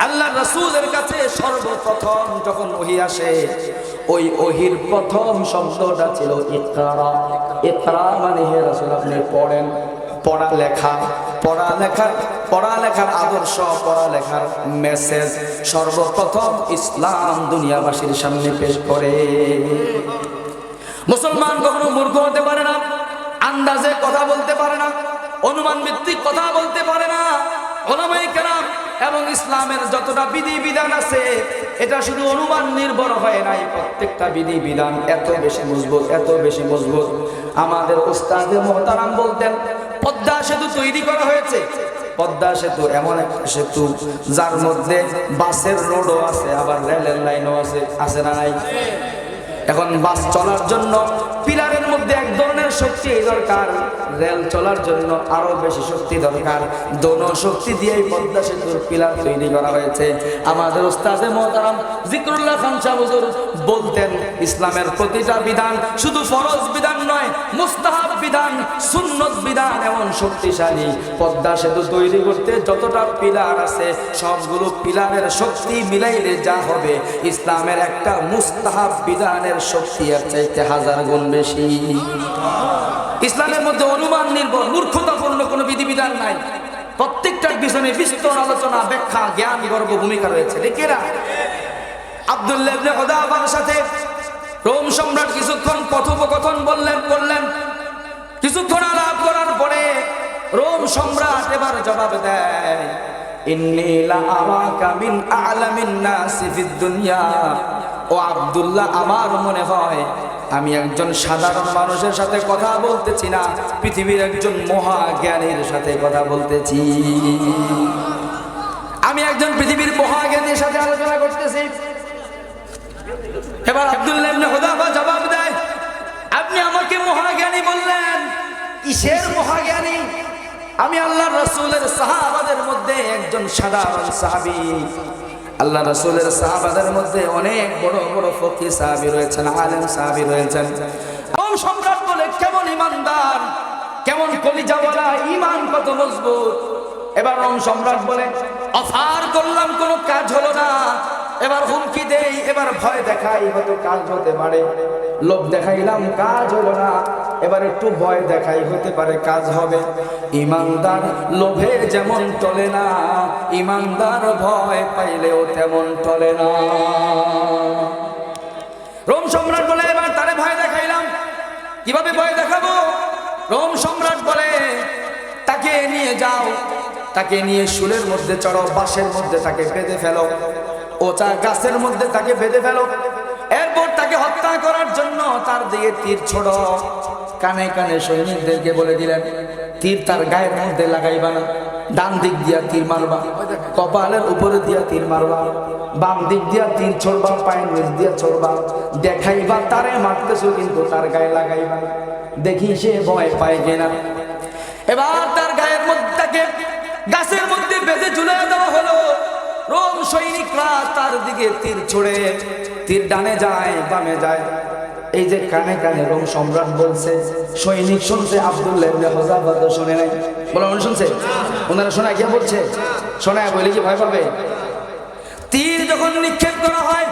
আল্লাহ রাসূলের কাছে সর্বপ্রথম যখন ওহী আসে, ওই ওহীর প্রথম শব্দটা ছিল ইকরা। ইকরা মানে হে রাসূল আপনি পড়েন, পড়ালেখার আদর্শ, পড়ালেখার মেসেজ সর্বপ্রথম ইসলাম দুনিয়াবাসীর সামনে পেশ করে। মুসলমান কখনো মূর্খ হতে পারে না, আন্দাজে কথা বলতে পারে না, অনুমান ভিত্তিক কথা বলতে পারে না। উলামায়ে কেরাম এবং ইসলামের যতটা বিধি বিধান আছে, এটা শুধু অনুমান নির্ভর হয় নাই, প্রত্যেকটা বিধি বিধান এত বেশি মজবুত, এত বেশি মজবুত। আমাদের উস্তাদে মুহতারাম বলতেন, পদ্মা সেতু তৈরি করা হয়েছে। পদ্মা সেতু এমন একটা সেতু যার মধ্যে বাসের রোডও আছে, আবার রেলের লাইনও আছে না নাই? এখন বাস চলার জন্য পিলারের মধ্যে এক ধরনের শক্তি দরকার, রেল চলার জন্য আরো বেশি শক্তি দরকার। দোনো শক্তি দিয়েই পদ্মা সেতুর পিলার তৈরি করা হয়েছে। আমাদের উস্তাদে মুহতারাম জিকরুল্লাহ খান সাহেব হুজুর বলতেন, ইসলামের প্রতিটা বিধান শুধু ফরজ বিধান নয়, মুস্তাহাব বিধান, সুন্নত বিধান এমন শক্তিশালী। পদ্মা সেতু তৈরি করতে যতটা পিলার আছে, সবগুলো পিলারের শক্তি মিলাইলে যা হবে, ইসলামের একটা মুস্তাহাব বিধানের শক্তি এর চাইতে 1000 গুণ বেশি। ইসলামের মধ্যে অনুমান নির্ভর মূর্খতাপূর্ণ কোনো বিধিবিধান নাই, প্রত্যেকটার পিছনে বিস্তর আলোচনা, ব্যাখ্যা, জ্ঞান গর্ব ভূমিকা রয়েছে। দেখেরা আব্দুল্লাহ ইবনে হুযাফার সাথে রোম সম্রাট কিছুক্ষণ কথোপকথন করলেন। কিছুক্ষণ আলাপ করার পরে রোম সম্রাট এবার জবাব দেয়, ইন্নী লা আরাকা মিন আ'লামিন নাসি ফিদ দুনিয়া। ও আব্দুল্লাহ, আমার মনে হয় আমি একজন সাধারণ মানুষের সাথে কথা বলতেছি না, পৃথিবীর একজন মহাজ্ঞানীর সাথে কথা বলতেছি। আমি একজন পৃথিবীর মহাজ্ঞানীর সাথে আলোচনা করতেছি। এবার আব্দুল্লাহ ইবনে হুযাফা জবাব দেয়, আপনি আমাকে মহাজ্ঞানী বললেন, কিসের মহাজ্ঞানী? আমি আল্লাহর রাসূলের সাহাবাদের মধ্যে একজন সাধারণ সাহাবী। আল্লাহ রাসূলের সাহাবাদের মধ্যে অনেক বড় বড় ফকিহ সাহাবী রয়েছেন, আলেম সাহাবী রয়েছেন। রোম সম্রাট বলে, কেমন ইমানদার, কেমন কলিজাওয়ালা, ঈমান কত মজবুত। এবার রোম সম্রাট বলে, অফার করলাম কোনো কাজ হলো না, এবার হুমকি দেই, এবার ভয় দেখাই, হয়তো কাজ হতে পারে। লোভ দেখাইলাম, কাজ হলো না, এবার একটু ভয় দেখাই, হতে পারে কাজ হবে। ইমানদার লোভে যেমন টলে না, ইমানদার ভয় পাইলেও তেমন টলে না। রোম সম্রাট বলে, এবার তারে ভয় দেখাইলাম, কিভাবে ভয় দেখাবো? রোম সম্রাট বলে, তাকে নিয়ে যাও, তাকে নিয়ে শুলের মধ্যে চড়ো, বাঁশের মধ্যে তাকে বেঁধে ফেলো, ওচা গাছের মধ্যে তাকে বেঁধে ফেলো। এরপর তাকে হত্যা করার জন্য তার দিকে তীর ছোড়ো। কানে কানে সৈনিকদেরকে বলে দিলেন, তীর তার গায়ের মধ্যে লাগাইবা না, ডান দিক দিয়া তীর মারবা, কপালের উপরে দিয়া তীর মারবা, বাম দিক দিয়া তীর ছড়বা, পায়ের নিচ দিয়া ছড়বা, দেখাইবা তারে মারতেছো, কিন্তু তার গায়ে লাগাইবা, দেখি সে ভয় পায় কিনা। এবার তার গায়ের মধ্যে তাকে গাছের মধ্যে বেঁধে ঝুলে দেওয়া হলো। রোম সৈনিকরা তার দিকে তীর ছোড়ে, তীর ডানে যায়, বামে যায়। এই যে কানে কানে রোম সম্রাট বলছে, সৈনিক শুনছে, আব্দুল্লাহ ইবনে হুযাফা তো শুনে নাই। বলে, শুনছে? ওনারা শোনায় গিয়ে বলছে, শোনায় বলে কি ভয় পাবে? তীর যখন নিক্ষেপ করা হয়,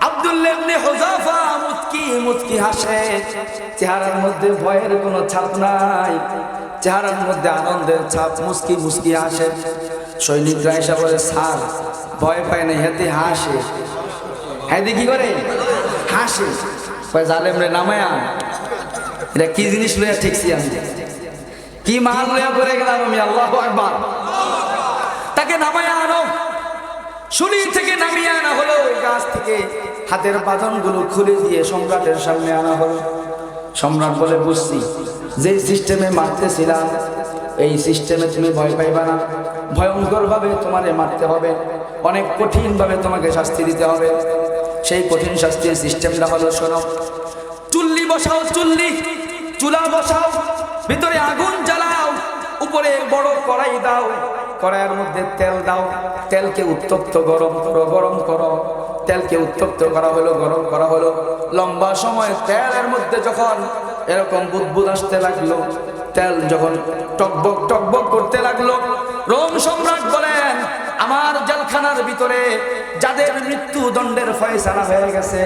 আব্দুল্লাহ ইবনে হুযাফা মুচকি মুচকি হাসে, চেহারার মধ্যে ভয়ের কোনো ছাপ নাই, চেহারার মধ্যে আনন্দের ছাপ, মুচকি মুচকি হাসে। সৈনিকরা এসে বলে, স্যার ভয় পায় না, হেতে হাসে। হ্যাঁ, কি করে হাসে? জালেম রে নামায়া, এটা কি জিনিস লইয়া ঠিকছি, আমি কি মাল লইয়া পড়ে গেলাম আমি, আল্লাহু আকবার। তাকে নামায়া আনো, শুলি থেকে নামিয়ে আনা হলো, গাছ থেকে হাতের বাঁধনগুলো খুলে দিয়ে সম্রাটের সামনে আনা হলো। সম্রাট বলে, বুঝছি, যে সিস্টেমে মারতেছিলাম এই সিস্টেমে তুমি ভয় পাইবা না, ভয়ঙ্কর ভাবে তোমারে মারতে হবে, অনেক কঠিন ভাবে তোমাকে শাস্তি দিতে হবে। সেই কঠিন শাস্তির সিস্টেমটা হলো, শোনো, চুল্লি বসাও, চুলা বসাও, ভিতরে আগুন জ্বালাও, উপরে বড় কড়াই দাও, কড়াইয়ের মধ্যে তেল দাও, তেলকে উত্তপ্ত গরম করো, তেলকে উত্তপ্ত করা হলো, গরম করা হলো। লম্বা সময় তেলের মধ্যে যখন এরকম বুদবুদ আসতে লাগলো, তেল যখন টকবক টকবক করতে লাগলো, রোম সম্রাট বলেন, আমার জেলখানার ভিতরে যাদের মৃত্যুদণ্ডের ফয়সালা হয়ে গেছে,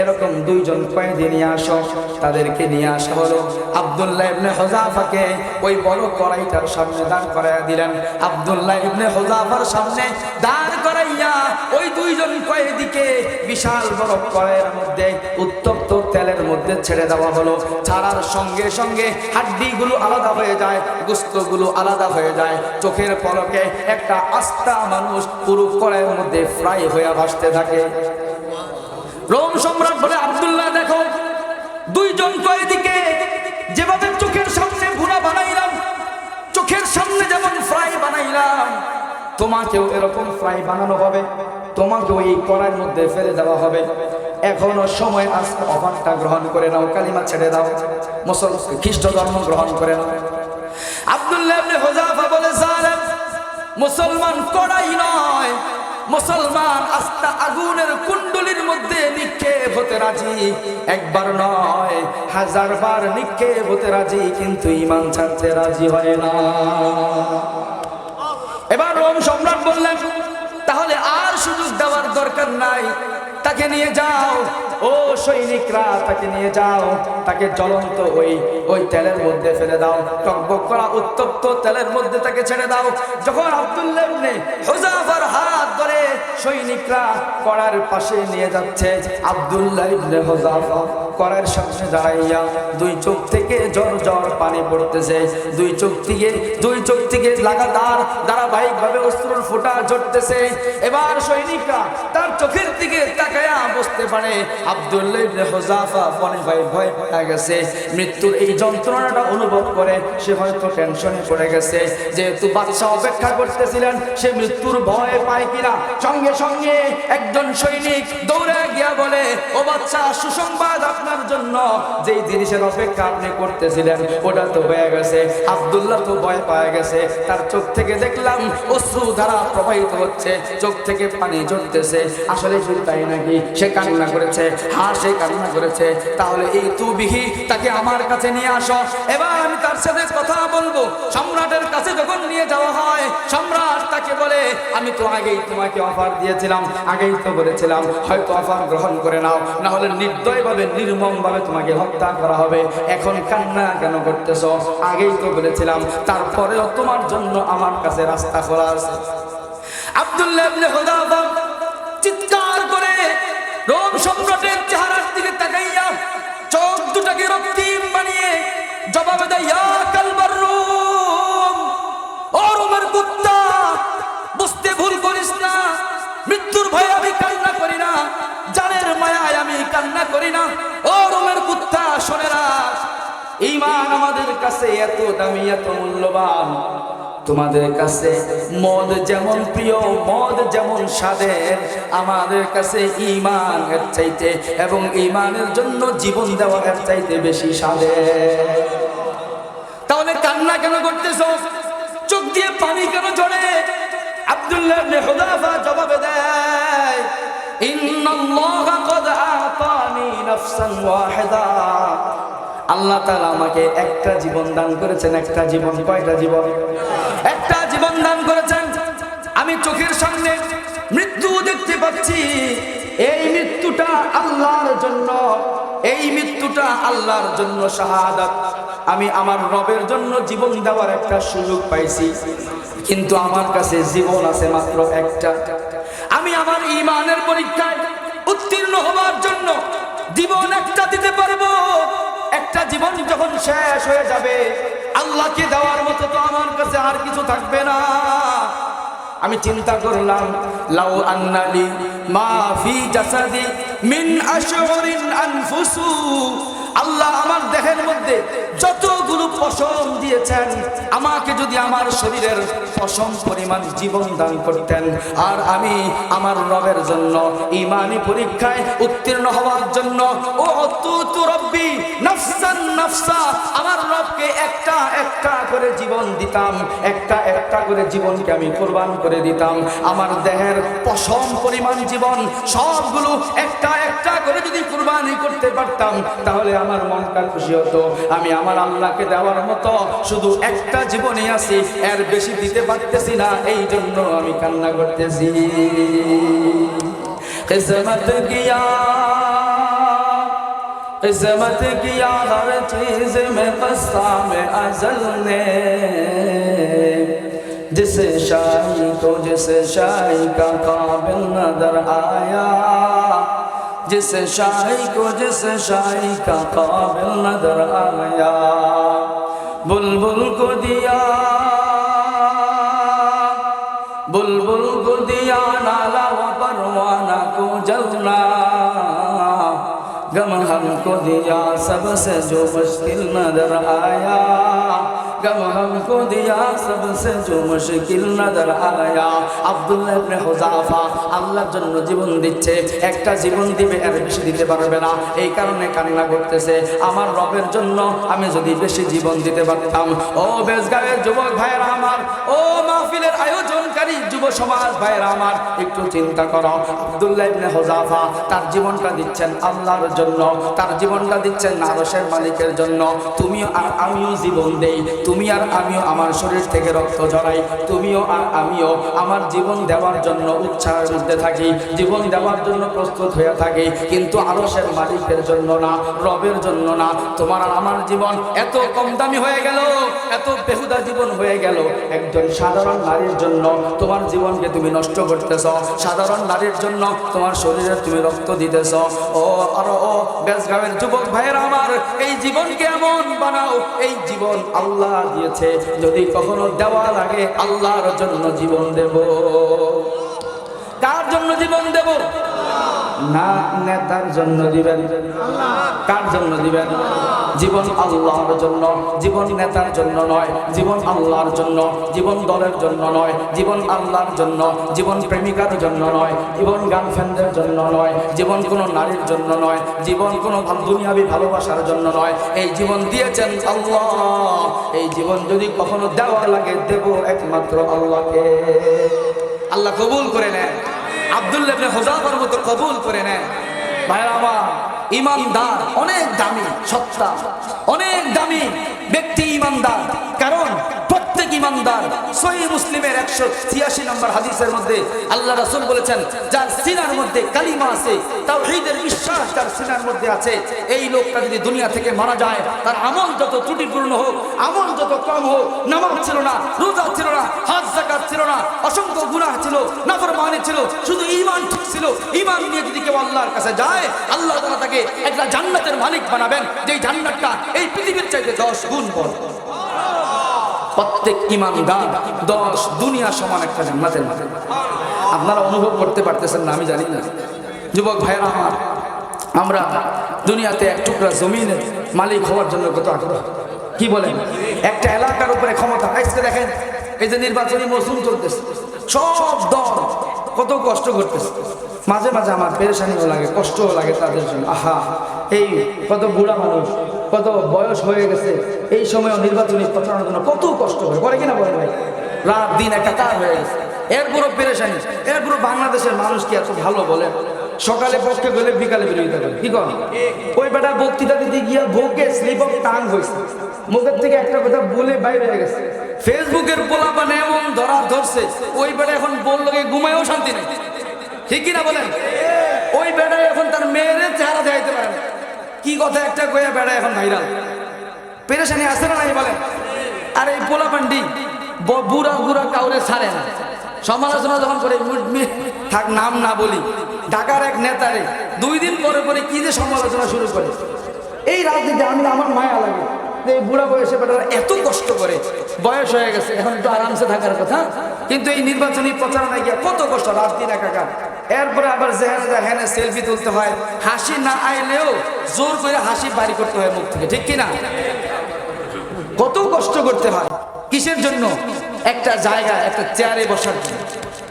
এরকম দুইজন কয়েদি নিয়ে আসো। তাদেরকে নিয়ে আসা হলো। আব্দুল্লাহ ইবনে হুযাফাকে ওই বড় কড়াইটার সামনে দাঁড় করাইয়া দিলেন। আব্দুল্লাহ ইবনে হুযাফার সামনে দাঁড় করাইয়া ওই দুইজন কয়েদিকে বিশাল বড় কড়াইয়ের মধ্যে উত্তপ্ত তেলের মধ্যে ছেড়ে দেওয়া হলো। ছাড়ার সঙ্গে সঙ্গে হাড্ডিগুলো আলাদা হয়ে যায়, গোশতগুলো আলাদা হয়ে যায়। চোখের পলকে একটা আস্তা মানুষ পুরো কড়াইয়ের মধ্যে ফ্রাই হয়ে ভাসতে থাকে। রোম সম্রাট বলে, আব্দুল্লাহ দেখো, দুইজন কয়েদিকে যেভাবে চোখের সামনে ভুনা বানাইলাম, চোখের সামনে যেমন ফ্রাই বানাইলাম, তোমাকেও এরকম ফ্রাই বানানো হবে, তোমাকেও এই কড়াইয়ের মধ্যে ফেলে দেওয়া হবে। এখনো সময় আসছে, অফারটা গ্রহণ করে নাও, কালিমা ছেড়ে দাও, খ্রিস্ট ধর্ম গ্রহণ করে নাও। আব্দুল্লাহ ইবনে হুযাফা বলে, জালেম, মুসলমান কড়াই নয়, মুসলমান আস্তা আগুনের কুণ্ডলির মধ্যে নিক্ষেপ হতে রাজি, একবার নয় 1000 বার নিক্ষেপ হতে রাজি, কিন্তু ঈমান ছাড়তে রাজি হয় না। এবার রোম সম্রাট বললেন, তাহলে আর সুযোগ দেওয়ার দরকার নাই, তাকে নিয়ে যাও। ও সৈনিকরা, তাকে নিয়ে যাও, তাকে জ্বলন্ত ওই তেলের মধ্যে ফেলে দাও, টকবক করা উত্তপ্ত তেলের মধ্যে তাকে ছেড়ে দাও। যখন আব্দুল্লাহ ইবনে হুযাফার হাত ধরে সৈনিকরা কড়ার পাশে নিয়ে যাচ্ছে, আব্দুল্লাহ ইবনে হুযাফা কড়াইয়ের সামনে দাঁড়াইয়া দুই চোখ থেকে ঝর ঝর পানি পড়তেছে, দুই চোখ থেকে লাগাতার ধারাবাহিকভাবে অশ্রুর ফোঁটা ঝরতেছে। এবার সৈনিকরা তার চোখের দিকে তাকায়া বুঝতে পারে আব্দুল্লাহ ইবনে হুযাফা ভয় পেয়ে গেছে, মৃত্যুর এই যন্ত্রণাটা অনুভব করে সে হয়তো টেনশনে পড়ে গেছে। যেহেতু বাদশা অপেক্ষা করতেছিলেন সে মৃত্যুর ভয় পায় কিনা, সঙ্গে সঙ্গে একজন সৈনিক দৌড়ে গিয়া বলে, ও বাদশা, সুসংবাদ আপনার জন্য, যেই জিনিসের অপেক্ষা আপনি করতেছিলেন ওটা তো হয়ে গেছে। আব্দুল্লাহ তো ভয় পায় গেছে, তার চোখ থেকে দেখলাম অশ্রু ধারা প্রবাহিত হচ্ছে, চোখ থেকে পানি ঝরতেছে। আসলে শুধু তাই নাকি? সে কান্না করেছে, হ্যাঁ সে কান্না করেছে। তাহলে এই তুবিহি তাকে আমার কাছে নিয়ে আসো, এবার আমি তার সাথে কথা বলবো। সম্রাটের কাছে যখন নিয়ে যাওয়া হয়, সম্রাট তাকে বলে, আমি তো আগেই তোমাকে অফার দিয়েছিলাম, আগেই তো বলেছিলাম হয়তো অফার গ্রহণ করে নাও, না হলে নির্দয়ভাবে নির্মমভাবে তোমাকে হত্যা করা হবে। এখন কান্না কেন করতেছ? আগেই তো বলেছিলাম, তারপরেও তোমার জন্য আমার কাছে রাস্তা খোলা আছে। আব্দুল্লাহ ইবনে হুযাফা চিৎকার করে রোম সম্রাটের চেহারার দিকে তাকাইয়া চোখ দুটাকে রক্তিম বানিয়ে জবাব দেয়, ইয়া কালবার রুম, ও রোমের কুত্তা, বুঝতে ভুল করিস না, মৃত্যুর ভয়ে আমি কান্না করি না, জানের মায়ায় আমি কান্না করি না। ও রোমের কুত্তা, শোনে রাখ, ঈমান আমাদের কাছে এত দামি, এত মূল্যবান, তোমাদের কাছে মদ যেমন প্রিয়, মদ যেমন স্বাদের, আমাদের কাছে ঈমান এর চাইতে এবং ঈমানের জন্য জীবন দেওয়া এর চাইতে বেশি স্বাদের। তাহলে কান্না কেন করতেছ? চোখ দিয়ে পানি কেন ঝরে? আব্দুল্লাহ ইবনে হুযাফা জবাব দেয়, ইন্নাল্লাহা ক্বাদ আতানি নাফসান ওয়াহিদা, আল্লাহ তাআলা আমাকে একটা জীবন দান করেছেন। একটা জীবন, কয়টা জীবন? একটা জীবন দান করেছেন। আমি চোখের সামনে মৃত্যু দেখতে পাচ্ছি, এই মৃত্যুটা আল্লাহর জন্য, এই মৃত্যুটা আল্লাহর জন্য শাহাদাত। আমি আমার রবের জন্য জীবন দেওয়ার একটা সুযোগ পাইছি, কিন্তু আমার কাছে জীবন আছে মাত্র একটা। আমি আমার ঈমানের পরীক্ষায় উত্তীর্ণ হওয়ার জন্য জীবন একটা দিতে পারবো। একটা জীবন যখন শেষ হয়ে যাবে, আল্লাহকে দেওয়ার মতো তো আমার কাছে আর কিছু থাকবে না। আমি চিন্তা করলাম, লাউ আন্নালি মা ফি জাসাদি মিন আশউরিন আনফুসু, আল্লাহ আমার দেহের মধ্যে যতগুলো পশম দিয়েছেন, আমাকে যদি আমার শরীরের পশম পরিমাণ জীবন দান করতেন, আর আমি আমার রবের জন্য ঈমানি পরীক্ষায় উত্তীর্ণ হওয়ার জন্য ও অতুতু রব্বি নাফসান নাফসা, আমার রবকে একটা একটা করে জীবন দিতাম, একটা একটা করে জীবনকে আমি কুরবান করে দিতাম। আমার দেহের পশম পরিমাণ জীবন সবগুলো একটা একটা করে যদি কুরবানি করতে পারতাম, তাহলে আমার মনটা খুশি হতো। আমি আমার আল্লাহকে দেওয়ার মতো শুধু একটা জীবনই আছি, এর বেশি দিতে পারতেছি না, এই জন্য আমি কান্না করতেছি। কিসমত কিয়া, किस्मत किया हर चीज में कस्साम अज़ल ने, जिस शाही को जिस शाही का काबिल नजर आया, जिस शाही को जिस शाही का काबिल नजर आया, बुलबुल को दिया, बुलबुल को दिया नाला व परवाना को जलना, गम हमको दिया सबसे जो मुश्किल नजर आया, गम हमको दिया सबसे जो मुश्किल नजर आया। আব্দুল্লাহ ইবনে হুযাফা আল্লাহর জন্য জীবন দিচ্ছে, একটা জীবন দিবে, এর বেশি দিতে পারবে না, এই কারণে কান্না করতেছে। আমার রবের জন্য আমি যদি বেশি জীবন দিতে পারতাম। ও বেজগাঁওয়ের যুবক ভাইয়েরা আমার, ও মাহফিলের আয়োজনকারী যুব সমাজ ভাইয়েরা আমার, একটু চিন্তা করো। আব্দুল্লাহ ইবনে হুযাফা তার জীবনটা দিচ্ছেন আল্লাহর জন্য, তার জীবনটা দিচ্ছেন আরশের মালিকের জন্য। তুমিও আর আমিও জীবন দেই, তুমি আর আমি আমিও আমার শরীর থেকে রক্ত ঝরাই, তুমিও আর আমিও আমার জীবন দেওয়ার জন্য উৎসাহের মধ্যে থাকি, জীবন দেওয়ার জন্য প্রস্তুত হয়ে থাকি, কিন্তু আরশের মালিকের জন্য না, রবের জন্য না। তোমার আর আমার জীবন এত কম দামি হয়ে গেল, এত বেহুদা জীবন হয়ে গেল। একজন সাধারণ নারীর জন্য তোমার জীবনকে তুমি নষ্ট করতেছ, সাধারণ নারীর জন্য তোমার শরীরে তুমি রক্ত দিতেছ। ও আর ও বেশগাঁওয়ের যুবক ভাইয়েরা আমার, এই জীবনকে এমন বানাও, এই জীবন আল্লাহ দিয়েছে, যদি কখনো দেওয়া লাগে আল্লাহর জন্য জীবন দেব। কার জন্য জীবন দেব? না নেতার জন্য দিবেন। কার জন্য দিবেন? জীবন আল্লাহর জন্য, জীবন নেতার জন্য নয়, জীবন আল্লাহর জন্য, জীবন দলের জন্য নয়, জীবন আল্লাহর জন্য, জীবন প্রেমিকার জন্য নয়, জীবন গার্লফ্রেন্ডের জন্য নয়, জীবন কোনো নারীর জন্য নয়, জীবন কোনো দুনিয়াবি ভালোবাসার জন্য নয়। এই জীবন দিয়েছেন আল্লাহ। এই জীবন যদি কখনো দেওয়া লাগে দেব একমাত্র আল্লাহকে। আল্লাহ কবুল করে নেন, আব্দুল্লাহ ইবনে হুযাফার মতো কবুল করে নেন। ভাইরা আমার, ইমানদার অনেক দামি সত্তা, অনেক দামি ব্যক্তি ইমানদার। কারণ প্রত্যেক ইমানদার, সহিহ মুসলিমের 186 নম্বর হাদিসের মধ্যে আল্লাহ রাসূল বলেছেন, যার সিনার মধ্যে কালিমা আছে, তাওহীদের বিশ্বাস যার সিনার মধ্যে আছে, এই লোকটা যদি দুনিয়া থেকে মারা যায়, তার আমল যত ত্রুটিপূর্ণ হোক, আমল যত কম হোক, নামাজ ছিল না, রোজা ছিল না, হজ যাকাত ছিল না, অসংখ্য গুনাহ ছিল, নাফরমানি ছিল, শুধু ঈমান ঠিক ছিল, ঈমান নিয়ে যদি কেউ আল্লাহর কাছে যায়, আল্লাহ তাআলা তাকে একটা জান্নাতের মালিক বানাবেন, যেই জান্নাতটা এই পৃথিবীর চাইতে 10 গুণ বড়। প্রত্যেক ইমানদার 10 দুনিয়া সমান একটা জান্নাতের মালিক। আপনারা অনুভব করতে পারতেছেন না, আমি জানি না। যুবক ভাইরা আমার, আমরা দুনিয়াতে এক টুকরা জমিনের মালিক হওয়ার জন্য কত আগ্রহ। কি বলেন? একটা এলাকার উপরে ক্ষমতা। আজকে দেখেন, এই যে নির্বাচনী মৌসুম চলতেছে, সব দল কত কষ্ট করতেছে। মাঝে মাঝে আমার পেরেশানিও লাগে, কষ্টও লাগে তাদের জন্য। আহা, এই কত বুড়া মানুষ, কত বয়স হয়ে গেছে, এই সময়ও নির্বাচনী প্রচারণার জন্য কত কষ্ট করে কিনা বলেন ভাই? রাত দিন একাকার হয়ে গেছে, এরপরও পেরেশানি। এরপরও বাংলাদেশের মানুষ কি এত ভালো বলেন? সকালে পক্ষে গেলে বিকালে বিরোধিতা করে। কি করেন? ওই বেটা বক্তৃতা দিতে গিয়া বুকে স্লিপ অফ টাং হয়েছে, মুখের থেকে একটা কথা বলে বাইরে হয়ে গেছে। ফেসবুকের পোলাপান এমন ধরা ধরছে, ওই বেটা এখন বললো ঘুমায়ও শান্তি নেই। ঠিক কিনা বলেন? ওই বেটা এখন তার মেয়ের চেহারা দেখাইতে পারে না। কি কথা একটা কইয়া বেটা এখন ভাইরাল। পেরেশানি আছে না নাই বলেন? আর এই পোলাপান্ডি বুড়া বুড়া কাউরে ছাড়ে না। সমালোচনা যখন করে, থাক নাম না বলি, ঢাকার এক নেতারে 2 দিন পরে পরে কি যে সমালোচনা শুরু করে। এই রাজনীতি আমি, আমার মায়া লাগে যে এই বুড়া বয়সে বেটারা এত কষ্ট করে, বয়স হয়ে গেছে, এখন একটু আরামসে থাকার কথা, কিন্তু এই নির্বাচনী প্রচারণায় গিয়ে কত কষ্ট, রাত দিন একাকার। এরপরে আবার যেখানে সেলফি তুলতে হয়, হাসি না আইলেও জোর করে হাসি বাড়ি করতে হয় মুখ থেকে। ঠিক কিনা? কত কষ্ট করতে হয় কিসের জন্য? একটা জায়গায়, একটা চেয়ারে বসার জন্য,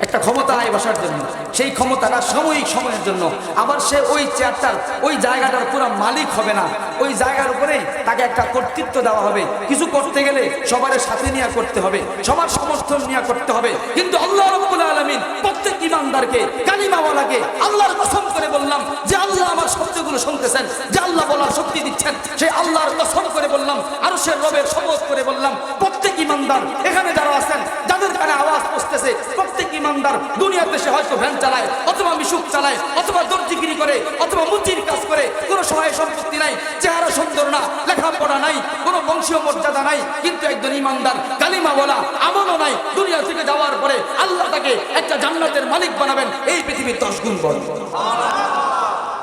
একটা ক্ষমতায় বসার জন্য। সেই ক্ষমতাটা সাময়িক সময়ের জন্য, আবার সে ওই চেয়ারটার, ওই জায়গাটার পুরো মালিক হবে না। ওই জায়গার উপরেই তাকে একটা কর্তৃত্ব দেওয়া হবে। কিছু করতে গেলে সবার সাথে নিয়ে করতে হবে, সবার সমর্থন নিয়ে করতে হবে। কিন্তু আল্লাহ রাব্বুল আলামিন প্রত্যেক ইমানদারকে, কালিমাওয়ালাকে আল্লাহর কসম করে বললাম, যে আল্লাহ আমার শব্দগুলো শুনতেছেন, যে আল্লাহ বলার শক্তি দিচ্ছেন, সেই আল্লাহর কসম করে বললাম, আরশের রবের শপথ করে বললাম, প্রত্যেক ইমানদার এখানে যারা আছেন, যাদের কানে আওয়াজ পৌঁছতেছে, প্রত্যেক ইমানদার দুনিয়াতে সে হয়তো ভ্যান চালায়, অথবা মিশুক চালায়, অথবা দর্জিগিরি করে, অথবা মুচির কাজ করে, কোনো সহায় সম্পত্তি নাই, চেহারা সুন্দর না, লেখাপড়া নাই, কোনো বংশীয় মর্যাদা নাই, কিন্তু একজন ইমানদার কালিমা বলা, আমলও নাই, দুনিয়া থেকে যাওয়ার পরে আল্লাহ তাকে একটা জান্নাতের মালিক বানাবেন, এই পৃথিবীর 10 গুণ বড়।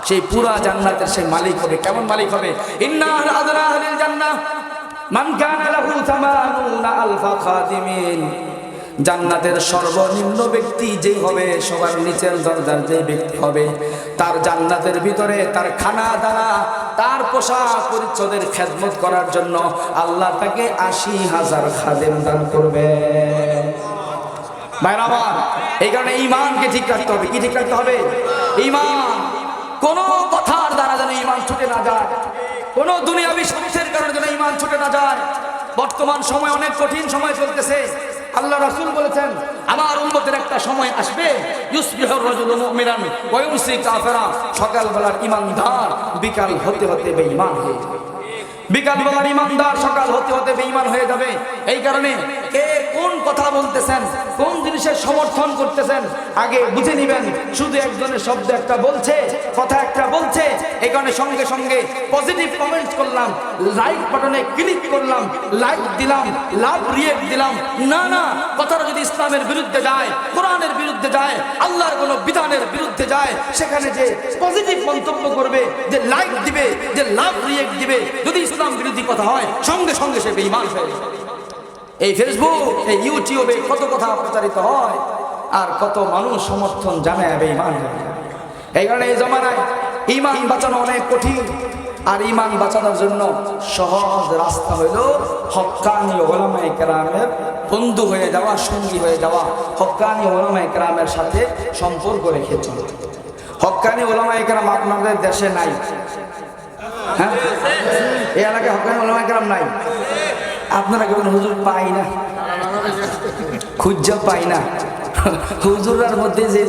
সেই পুরা জান্নাতের সেই মালিক হবে। কেমন মালিক হবে? ইন্না আহলাল জান্নাহ মান কানা লাহু 80 আলফা খাদিমিন। জান্নাতের সর্বনিম্ন ব্যক্তি যে হবে, সবার নিচের দরজার যে ব্যক্তি হবে, তার জান্নাতের ভিতরে তার খানা দানা, তার পোশাক পরিচ্ছদের খেদমত করার জন্য আল্লাহ তাকে 80,000 খাদেম দান করবে। ভাইরা আমার, এই কারণে ঈমানকে ঠিক রাখতে হবে। কি ঠিক রাখতে হবে? ঈমান। কোন কথার দ্বারা যেন ঈমান ছুটে না যায়, কোন দুনিয়াবি স্বার্থের কারণে যেন ঈমান ছুটে না যায়। বর্তমান সময় অনেক কঠিন সময় চলতেছে। আল্লাহ রাসূল বলেছেন, আমার উম্মতের একটা সময় আসবে, ইউসবিহুর রাজুলু মুমিনান ওয়া ইউমসি কাফিরা। সকালবেলার ঈমানদার বিকাল হতে হতে বেঈমান হয়ে যাবে। বিকালবেলার ইমানদার সকাল হতে হতে বেঈমান হয়ে যাবে। এই কারণে কে কোন কথা বলতেছেন, কোন জিনিসের সমর্থন করতেছেন আগে বুঝে নিবেন। শুধু একজনের শব্দ একটা বলছে, কথা একটা বলছে, এই কারণে সঙ্গে সঙ্গে পজিটিভ কমেন্ট করলাম, লাইক বাটনে ক্লিক করলাম, লাইক দিলাম, লাভ রিয়েক্ট দিলাম। না না, কথাটা যদি ইসলামের বিরুদ্ধে যায়, কোরআনের বিরুদ্ধে যায়, আল্লাহর কোনো বিধানের বিরুদ্ধে যায়, সেখানে যে পজিটিভ মন্তব্য করবে, যে লাইক দিবে, যে লাভ রিয়েক্ট দিবে, যদি ইসলাম বিরোধী কথা হয়, সঙ্গে সঙ্গে সে বেঈমান হয়ে যাবে। এই ফেসবুক, এই ইউটিউবে কত কথা প্রচারিত হয়, আর কত মানুষ সমর্থন জানায় বেঈমান হয়ে যায়। এই কারণে এই জমানায় ঈমান বাঁচানো অনেক কঠিন, আর ঈমান বাঁচানোর জন্য সহজ রাস্তা হইল হক্কানি উলামায়ে কেরামের বন্ধু হয়ে যাওয়া, সঙ্গী হয়ে যাওয়া, হক্কানি উলামায়ে কেরামের সাথে সম্পর্ক রেখে চলা। হক্কানি উলামায়ে কেরাম আপনাদের দেশে নাই? হ্যাঁ, এই এলাকায় হক্কানি উলামায়ে কেরাম নাই? আপনারা কেমন হুজুর পাই না, খুঁজা পাই না। হুজুরের মধ্যে যে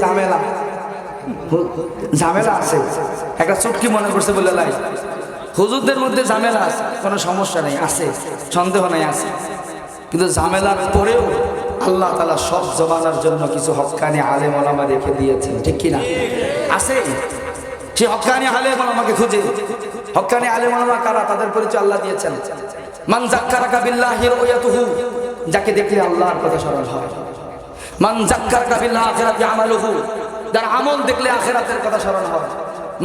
ঝামেলা আছে, একটা চুটকি মনে করছে বলে লাই, হুজুরদের মধ্যে ঝামেলা আছে, কোনো সমস্যা নেই, আছে, সন্দেহ নেই, আছে। কিন্তু ঝামেলার পরেও আল্লাহ তাআলা সব জমানার জন্য কিছু হক্কানি আলেম ওলামা রেখে দিয়েছেন, ঠিক কিনা? আছে। সে হক্কানি আলেম ওলামাকে খুঁজে। হক্কানি আলেম ওলামা কারা? তাদের পরিচয় আল্লাহ দিয়েছেন। মান যাক্কারাকা বিল্লাহি রুয়াতুহু, যাকে দেখলে আল্লাহর কথা স্মরণ হয়। মান যাক্কারাকা বিল আখিরাতি আমালুহু, যার আমল দেখলে আখিরাতের কথা স্মরণ হয়।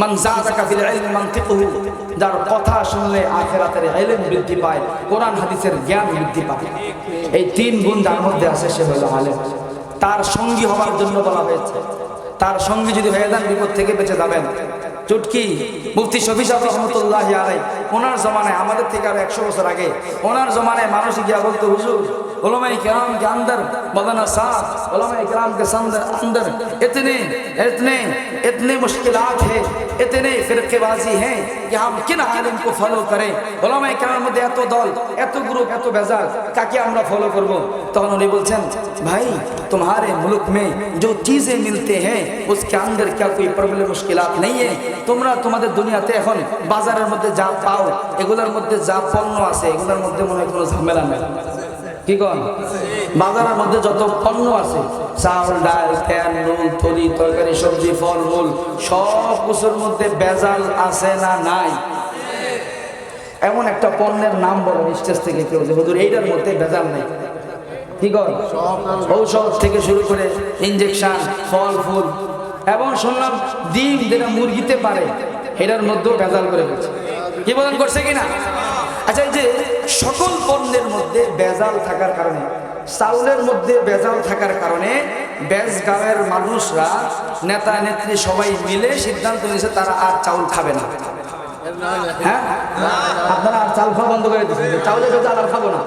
মান যাদাকা ফিল ইলমি মানতিকুহু, যার কথা শুনলে আখিরাতের ইলম বৃদ্ধি পায়, কোরআন হাদিসের জ্ঞান বৃদ্ধি পায়। এই তিন গুণ যার মধ্যে আছে সে হলো আলেম। তার সঙ্গী হওয়ার জন্য বলা হয়েছে। তার সঙ্গী যদি হয়ে যান বিপদ থেকে বেঁচে যাবেন। চুটকি মুফতি শফি সাহেব রহমতুল্লাহি আলাইহি, ওনার জমানায়, আমাদের থেকে আরো 100 বছর আগে, ওনার জমানায় মানুষ গিয়া বলতো, হুজুর उलमाए किराम के अंदर मौलाना साहब, उलमाए किराम के अंदर इतने इतने इतने मुश्किलात है, इतने फिरकेबाजी हैं कि हम किन आलिम को फॉलो करें। उलमाए किराम मध्य एत दल, एत ग्रुप, एत बेजाल, काके আমরা ফলো করব? তখন উনি বলছেন, ভাই तुम्हारे मुल्क में जो चीजें मिलते हैं उसके अंदर क्या कोई प्रॉब्लम मुश्किलात नहीं है। তোমরা তোমাদের দুনিয়াতে এখন বাজারের মধ্যে যা পাও, এগুলোর মধ্যে যা পণ্য আছে, এগুলোর মধ্যে মনে হয় কোনো ঝামেলা নেই। কি কন? বাজারের মধ্যে যত পণ্য আছে, চাউল, ডাল, তেল, নুন, তরি, তরকারি, সবজি, ফল মূল, সব কিছুর মধ্যে ভেজাল আছে না নাই? এমন একটা পণ্যের নাম বলেন স্টেজ থেকে কেউ যে হুজুর এইটার মধ্যে ভেজাল নেই। কি কন? ঔষধ থেকে শুরু করে ইনজেকশন, ফল ফুল, এবং শুনলাম ডিম যেটা মুরগিতে পারে, এটার মধ্যেও ভেজাল করে ফেলছে। কি বলেন, করছে কিনা? আচ্ছা, এই যে সকল পণ্যের মধ্যে ভেজাল থাকার কারণে, চাউলের মধ্যে ভেজাল থাকার কারণে বেজগাঁওয়ের মানুষরা, নেতা নেত্রী সবাই মিলে সিদ্ধান্ত নিয়েছে তারা আর চাউল খাবে না। হ্যাঁ, আপনারা আর চাল খাওয়া বন্ধ করে দিয়েছেন। চাউলের ভেজাল আর খাবো না,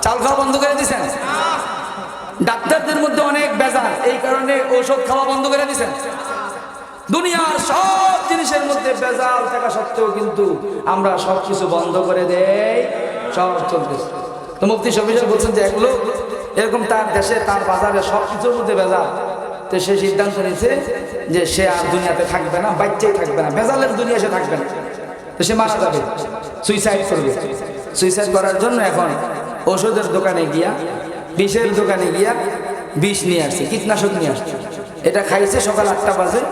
চাল খাওয়া বন্ধ করে দিয়েছেন। ডাক্তারদের মধ্যে অনেক ভেজাল, এই কারণে ঔষধ খাওয়া বন্ধ করে দিয়েছেন। দুনিয়ার সব জিনিসের মধ্যে ভেজাল থাকা সত্ত্বেও কিন্তু আমরা সবকিছু বন্ধ করে দেই, সব চলতেছে। তো মুফতি শফি সাহেব বলছেন যে এক লোক এরকম তার দেশে, তার বাজারে সবকিছুর মধ্যে ভেজাল, তো সে সিদ্ধান্ত নিয়েছে যে সে আর দুনিয়াতে থাকবে না, বাচ্চাই থাকবে না, ভেজালের দুনিয়া সে থাকবে না। তো সে মারা যাবে, সুইসাইড করবে। সুইসাইড করার জন্য এখন ওষুধের দোকানে গিয়া, বিষের দোকানে গিয়া বিষ নিয়ে আসছে, কীটনাশক নিয়ে আসছে। এটা খাইছে সকাল 8টা বাজে,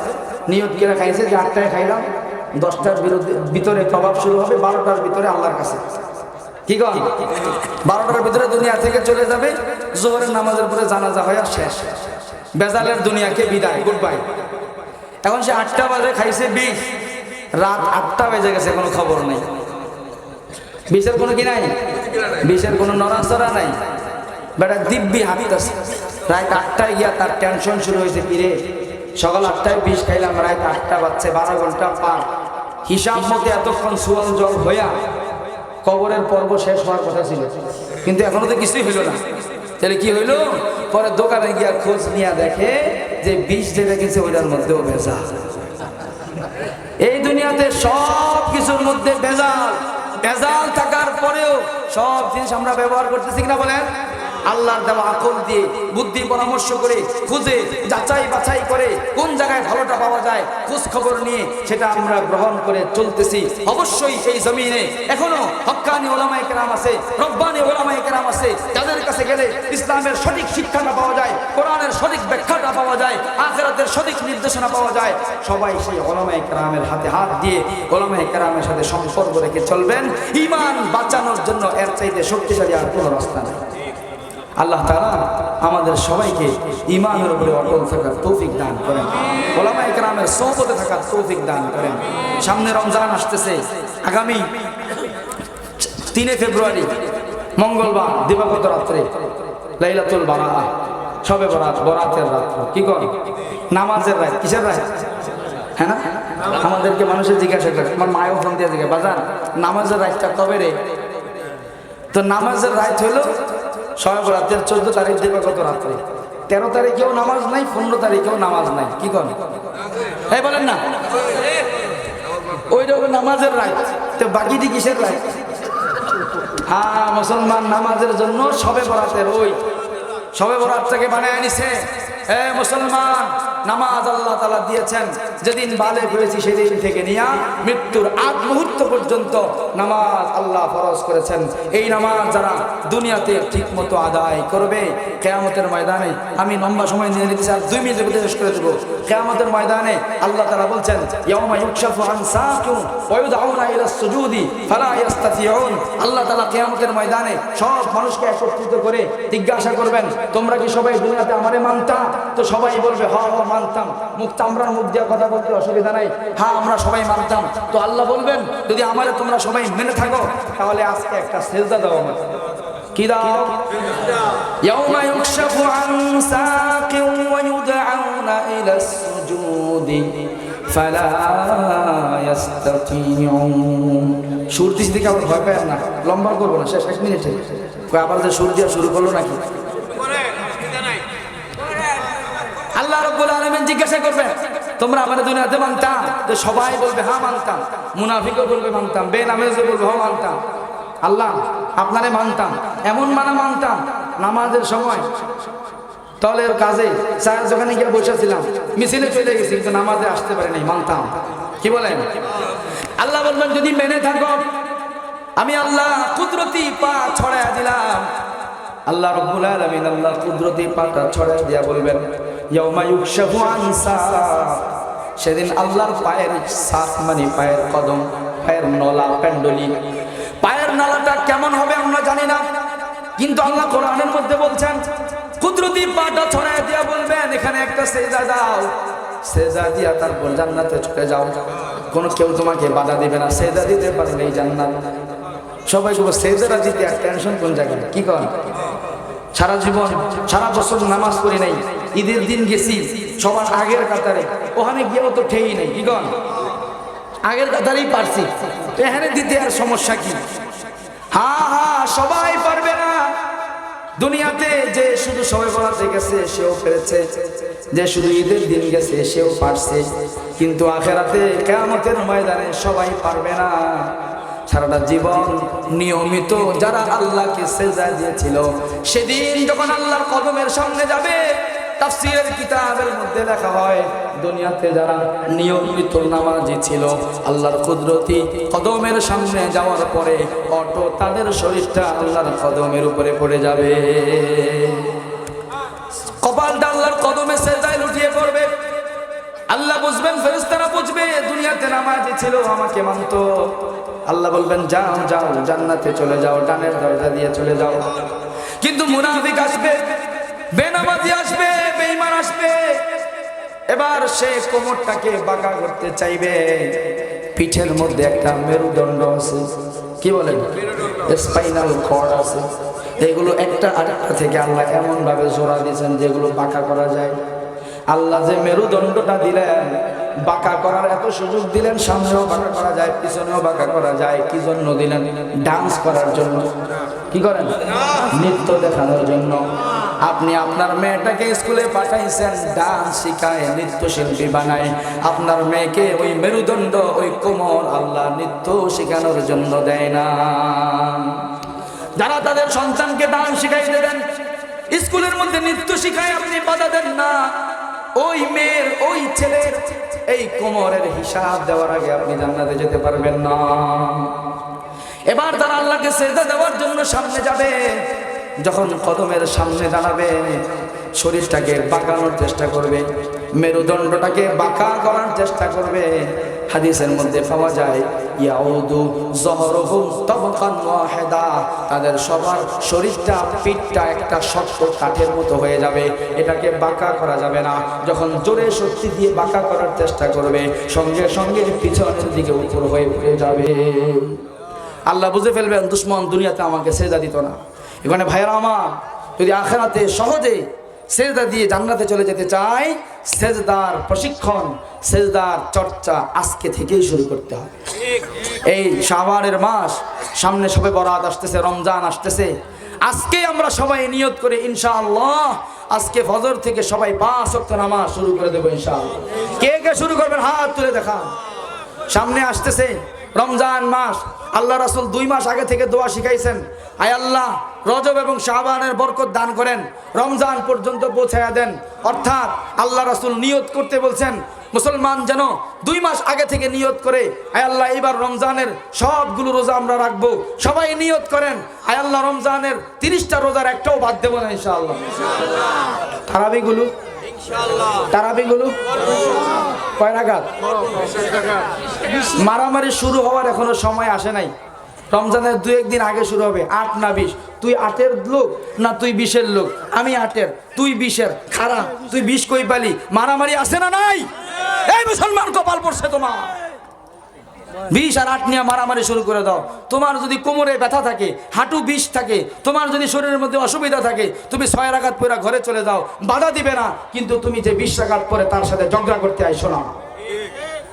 নিয়ত করে খাইছে যে 8টায় খাইলাম, 10টার ভিতরে প্রভাব শুরু হবে, 12টার ভিতরে আল্লাহর কাছে। কি কন? 12টার ভিতরে দুনিয়া থেকে চলে যাবে, জোহরের নামাজের পরে জানাজা হয়ে শেষ, বেজালের দুনিয়াকে বিদায়, গুড বাই। এখন সে 8টা বাজে খাইছে বিষ, রাত 8টা বেজে গেছে, কোনো খবর নেই। বিষের কোনো কি নাই, বিষের কোনো নড়াচড়া নাই, বেটা দিব্যি হাঁটতেছে। রাত 8টায় গিয়া তার টেনশন শুরু হয়েছে, কিরে সকাল 8টায় বিষ খাইলাম, রাত 8টা বাজছে, 12 ঘন্টা পার। হিসাব মতে এতক্ষণ সুয়াল জল হইয়া কবরের পর্ব শেষ হওয়ার কথা ছিল, কিন্তু এখনো তো কিছুই হইল না। তাহলে কি হইল? পরে দোকানে গিয়া খোঁজ নিয়ে দেখে যে বিষ যেটা গেছে ওইটার মধ্যেও ভেজাল। এই দুনিয়াতে সব কিছুর মধ্যে ভেজাল, ভেজাল থাকার পরেও সব জিনিস আমরা ব্যবহার করতেছি কিনা বলেন? আল্লাহর দেওয়া আকল দিয়ে বুদ্ধি পরামর্শ করে খুঁজে যাচাই বাছাই করে কোন জায়গায় ভালোটা পাওয়া যায় খোঁজ খবর নিয়ে সেটা আমরা গ্রহণ করে চলতেছি। অবশ্যই এই জমিনে এখনো হক্কানি ওলামায়ে কেরাম আছে, রব্বানি ওলামায়ে কেরাম আছে, যাদের কাছে গেলে ইসলামের সঠিক শিক্ষাটা পাওয়া যায়, কোরআনের সঠিক ব্যাখ্যাটা পাওয়া যায়, আখিরাতের সঠিক নির্দেশনা পাওয়া যায়। সবাই সেই ওলামায়ে কেরামের হাতে হাত দিয়ে ওলামায়ে কেরামের সাথে সম্পর্ক রেখে চলবেন। ঈমান বাঁচানোর জন্য এর চাইতে শক্তিশালী আর কোনো রাস্তা নেই। আল্লাহ তাআলা আমাদের সবাইকে ঈমানের উপরে অটল থাকার তৌফিক দান করেন, ওলামায়ে কেরামের সোহবতে থাকার তৌফিক দান করেন। সামনে রমজান আসতেছে, আগামী 3 ফেব্রুয়ারি মঙ্গলবার দিবাগত রাত্রে লাইলাতুল বারাত, শবে বরাত, বরাতের রাত, কি কর নামাজের রাত। কিসের রাত? হ্যাঁ না, আমাদেরকে মানুষের জিজ্ঞাসা করে, আমার মায়েও ফোন দিয়ে জিজ্ঞাসা, বাজান নামাজের রাতটা কবে রে? তো নামাজের রাত হলো শবে বরাতের 14 তারিখ দিবাগত রাত্রে। 13 তারিখেও নামাজ নাই, 15 তারিখেও নামাজ নাই। কি কর এই বলেন না, ওইটা হলো নামাজের রাত। তো বাকিটি কিসের রাত? হ্যাঁ, মুসলমান নামাজের জন্য শবে বরাতের ওই শবে বরাতটাকে বানায় আনিছে। মুসলমান, নামাজ আল্লাহ তাআলা দিয়েছেন যেদিন বালেগ হয়েছি সেদিন থেকে নিয়ে মৃত্যুর আগ মুহূর্ত পর্যন্ত নামাজ আল্লাহ ফরজ করেছেন। এই নামাজ যারা দুনিয়াতে ঠিক মতো আদায় করবে, কিয়ামতের ময়দানে, আমি লম্বা সময় নিয়ে নিতে চাই, 2 মিনিটের মধ্যে শেষ করে দেবো। কিয়ামতের ময়দানে আল্লাহ তাআলা বলছেন, ইয়াউমা ইউকশাফু আন সাকিন ওয়া ইউদআউনা ইলা সুজুদি ফালা ইস্তাতিউন। আল্লাহ তাআলা কিয়ামতের ময়দানে সব মানুষকে একত্রিত করে জিজ্ঞাসা করবেন, তোমরা কি সবাই দুনিয়াতে আমারে মানতা? তো সবাই বলবে, হ্যাঁ মানতাম। মুখ চামড়ার মুখ দিয়ে কথা বলতে অসুবিধা নাই, হ্যাঁ আমরা সবাই মানতাম। তো আল্লাহ বলবেন, যদি আমারে তোমরা সবাই মেনে থাকো তাহলে আজকে একটা সেজদা দাও আমাকে। কি দাও? ইয়াউমা ইউকশাফু আন সাকিন ওয়া ইউদআউনা ইলা সুজুদি ফালা ইস্তাতিউন। সুর দিস দিকে আবার ভয় পায় না, লম্বা করবো না, শেষ 1 মিনিটে। আবার যে সুর দিয়া শুরু করলো নাকি? আল্লাহ রাব্বুল আলামিন জিজ্ঞাসা করবে, তোমরা আমাদের দুনিয়াতে মানতাম? তো সবাই বলবে হ্যাঁ মানতাম। মুনাফিকও বলবে মানতাম, বেনামাজি বলবে হ্যাঁ মানতাম। আল্লাহ আপনারে মানতাম, এমন মানতাম নামাজের সময় তলের কাজে চায়ের দোকানে গিয়ে বসেছিলাম, মিছিলে চলে গেছি, কিন্তু নামাজে আসতে পারি নাই, মানতাম। কি বলেন? আল্লাহ বলবেন, যদি মেনে থাকো আমি আল্লাহ কুদরতি পা ছড়াইয়া দিলাম। আল্লাহ রাব্বুল আলামিন আল্লাহ কুদরতি পাটা ছড়াইয়া দিয়া বলবেন, ইয়াউমা ইউকশাফু আন সাক। সেদিন আল্লাহর পায়ের সাক মানে পায়ের কদম, পায়ের নলা, পেন্ডলি, পায়ের নালাটা কেমন হবে আমরা জানি না, কিন্তু আল্লাহ কোরআনের মধ্যে বলছেন কুদরতি পাটা ছড়াইয়া দিয়া বলবেন, এখানে একটা সেজদা দাও, সেজদা দিয়া তারপর জান্নাতে চলে যাও। কোনো কেউ তোমাকে বাধা দিবে না, সেজদা দিতে পারলে এই জান্নাত। সবাই বলবো সেজদা দিতে আর টেনশন কোন জায়গায়? কি কর সারা জীবন সারা বছর নামাজ পড়ি নাই, ঈদের দিন গেছি সবার আগের কাতারে, ওখানে গিয়েও তো ঠেই নেই। কি কর আগের কাতারেই পারছি, এখানে দিতে আর সমস্যা কি? হ্যাঁ হ্যাঁ, সবাই পারবে না। দুনিয়াতে যে শুধু শবে বরাতে গেছে সেও পেরেছে, যে শুধু ঈদের দিন গেছে সেও পারছে, কিন্তু আখিরাতে কিয়ামতের ময়দানে সবাই পারবে না। সারাটা জীবন নিয়মিত যারা আল্লাহকে সেজদা দিয়েছিল, সেদিন যখন আল্লাহর কদমের সামনে যাবে, তাফসীরের কিতাবের মধ্যে লেখা হয়, দুনিয়াতে যারা নিয়মিত নামাজি ছিল, আল্লাহর কুদরতি কদমের সামনে যাওয়ার পরে অটো তাদের শরীরটা আল্লাহর কদমের উপরে পড়ে যাবে, কপালটা আল্লাহর কদমে সেজদায় লুটিয়ে পড়বে। আল্লাহ বুঝবেন, ফেরেশতারা বুঝবে, দুনিয়াতে নামাজি ছিল, আমাকে মানতো। আল্লাহ বলবেন, যাও যাও জান্নাতে চলে যাও, ডানের দরজা দিয়ে চলে যাও। কিন্তু মুনাফিক আসবে, বেনামাজি আসবে, বেঈমান আসবে। এবার সে কোমরটাকে বাঁকা করতে চাইবে, পিঠের মধ্যে একটা মেরুদণ্ড আছে, কি বলেন, স্পাইনাল কর্ড আছে। এগুলো একটা আরেকটা থেকে আল্লাহ এমন ভাবে জোড়া দিয়েছেন যেগুলো বাঁকা করা যায়। আল্লাহ যে মেরুদণ্ডটা দিলেন, বাঁকা করার এত সুযোগ দিলেন, সামনেও বাঁকা করা যায়, পিছনেও বাঁকা করা যায়। কি জন্য দিলেন? ডান্স করার জন্য। কি করেন? নৃত্য দেখানোর জন্য। আপনি আপনার মেয়েটাকে স্কুলে পাঠাইছেন, ডান্স শিখায়, নৃত্যশিল্পী বানায়। আপনার মেয়েকে ওই মেরুদণ্ড, ওই কোমর আল্লাহ নৃত্য শেখানোর জন্য দেয় না। যারা তাদের সন্তানকে দান শিখাইতে দেন, স্কুলের মধ্যে নৃত্য শিখায় আপনি বাধা দেন না, ওই মেয়ের ওই ছেলের এই কোমরের হিসাব দেওয়ার আগে আপনি জান্নাতে যেতে পারবেন না। এবার তারা আল্লাহকে সেজদা দেওয়ার জন্য সামনে যাবে, যখন কদমের সামনে দাঁড়াবে শরীরটাকে বাঁকানোর চেষ্টা করবে, মেরুদণ্ডটাকে বাঁকা করার চেষ্টা করবে। হাদিসের মধ্যে পাওয়া যায় ইয়াউদু যহরুহুম তাবকান ওয়াহিদা, তাদের সবার শরীরটা পিঠটা একটা শক্ত কাঠের মতো হয়ে যাবে, এটাকে বাঁকা করা যাবে না। যখন জোরে শক্তি দিয়ে বাঁকা করার চেষ্টা করবে সঙ্গে সঙ্গে পিছনের দিকে উপর হয়ে পড়ে যাবে। আল্লাহ বুঝে ফেলবেন দুশ্মন দুনিয়াতে আমাকে সেজদা দিত না। এখানে ভাইয়েরা আমার, যদি আখিরাতে সহজে সেজদা দিয়ে জান্নাতে চলে যেতে চাই, সেজদার প্রশিক্ষণ, সেজদার চর্চা আজকে থেকেই শুরু করতে হবে। এই শাবানের মাস সামনে, সবে বরাত আসতেছে, রমজান আসতেছে। আজকে আমরা সবাই নিয়ত করে ইনশাআল্লাহ আজকে ফজর থেকে সবাই 5 ওয়াক্ত নামাজ শুরু করে দেবো ইনশাআল্লাহ। কে কে শুরু করবেন হাত তুলে দেখান। সামনে আসতেছে রমজান মাস, আল্লাহ রাসূল 2 মাস আগে থেকে দোয়া শিখাইছেন, আয় আল্লাহ রজব এবং শাবানের বরকত দান করেন, রমজান পর্যন্ত পৌঁছায়া দেন। অর্থাৎ আল্লাহ রাসূল নিয়ত করতে বলছেন মুসলমান যেন 2 মাস আগে থেকে নিয়ত করে, আয় আল্লাহ এবার রমজানের সবগুলো রোজা আমরা রাখবো। সবাই নিয়ত করেন, আয় আল্লাহ রমজানের 30টা রোজার একটাও বাদ দেবো না ইনশাআল্লাহ। তারাবিগুলো তারাবিগুলো কয় রাকাত? মারামারি শুরু হওয়ার এখনো সময় আসে নাই, রমজানের 2-1 দিন আগে শুরু হবে। 8 না 20? তুই 8-এর লোক না তুই 20-এর লোক? আমি 8-এর, তুই 20-এর। খারাপ, তুই 20 কই পালি? মারামারি আসে না নাই? এই মুসলমান কপাল পড়ছে তোমার। 20 আর 8 নিয়ে মারামারি শুরু করে দাও। তোমার যদি কোমরে ব্যথা থাকে, হাঁটু বিষ থাকে, তোমার যদি শরীরের মধ্যে অসুবিধা থাকে, তুমি 6 রাকাত পড়ে ঘরে চলে যাও, বাধা দিবে না। কিন্তু তুমি যে 20 রাকাত পরে তার সাথে ঝগড়া করতে আইসো না।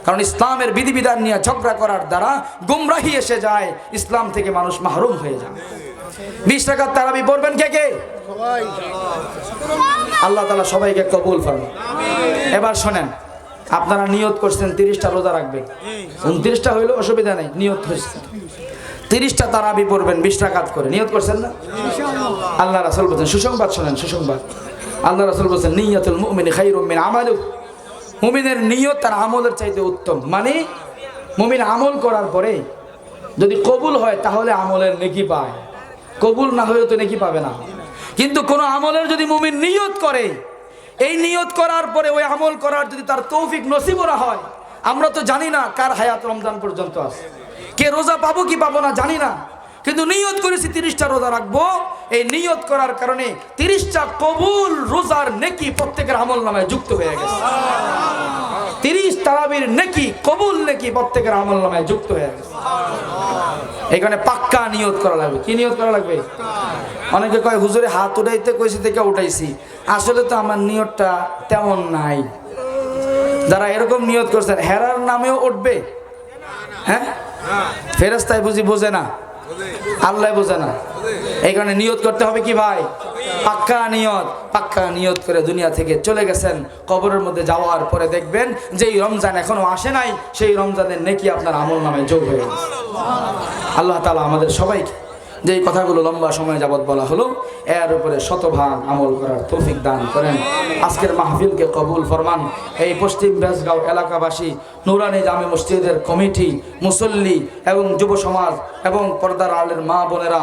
কারণ ইসলামের বিধিবিধান নিয়ে ঝগড়া করার দ্বারা গুমরাহি এসে যায়, ইসলাম থেকে মানুষ মাহরুম হয়ে যায়। 20 রাকাত তারাবি পড়বেন কে কে? আল্লাহ তাআলা সবাইকে কবুল ফরমান। এবার শোনেন, আপনারা নিয়ত করছেন 30টা রোজা রাখবেন, 29টা হইলো অসুবিধা নেই, নিয়ত হয়েছে 30টা তারাবি পড়বেন 20 রাকাত করে, নিয়ত করছেন না? আল্লাহ রাসূল বলেছেন, সুসংবাদ শোনেন, সুসংবাদ। আল্লাহ রাসূল বলেছেন নিয়াতুল মুমিনি খায়রুম মিন আমালিহি, মুমিনের নিয়ত তার আমলের চাইতে উত্তম। মানে মুমিন আমল করার পরে যদি কবুল হয় তাহলে আমলের নেকি পায়, কবুল না হলে তো নেকি পাবে না। কিন্তু কোন আমলের যদি মুমিন নিয়ত করে, এই নিয়ত করার পরে ওই আমল করার যদি তার তৌফিক নসিব না হয়, আমরা তো জানি না কার হায়াত রমজান পর্যন্ত আছে, কে রোজা পাবো কি পাবো না জানি না, কিন্তু নিয়ত করেছি 30টা রোজা রাখবো। এই নিয়ত করার কারণে 30টা কবুল রোজার নেকি প্রত্যেকের আমল নামায় যুক্ত হয়ে গেছে। 30 তারাবির নেকি, কবুল নেকি প্রত্যেকের আমল নামায় যুক্ত হয়ে গেছে। এখানে পাক্কা নিয়ত করা লাগবে। কি নিয়ত করা লাগবে? অনেকে কয় হুজুরে হাত উঠাইতে কইছি থেকে উঠাইছি, আসলে তো আমার নিয়তটা তেমন নাই। যারা এরকম নিয়ত করছেন হেরার নামেও উঠবে? হ্যাঁ, ফেরেশতায় বুঝি বোঝে না, আল্লাহ বোঝে না। এই কারণে নিয়ত করতে হবে কি ভাই? পাক্কা নিয়ত। পাক্কা নিয়ত করে দুনিয়া থেকে চলে গেছেন, কবরের মধ্যে যাওয়ার পরে দেখবেন যেই রমজান এখনো আসে নাই, সেই রমজানের নেকি আপনার আমল নামে যোগ হয়ে গেছে। আল্লাহ তাআলা আমাদের সবাইকে যেই কথাগুলো লম্বা সময় যাবত বলা হলো এর উপরে শতভাগ আমল করার তৌফিক দান করেন। আজকের মাহফিলকে কবুল ফরমান। এই পশ্চিম বেজগাঁও এলাকাবাসী, নুরানি জামে মসজিদের কমিটি, মুসল্লি এবং যুব সমাজ এবং পর্দার আলের মা বোনেরা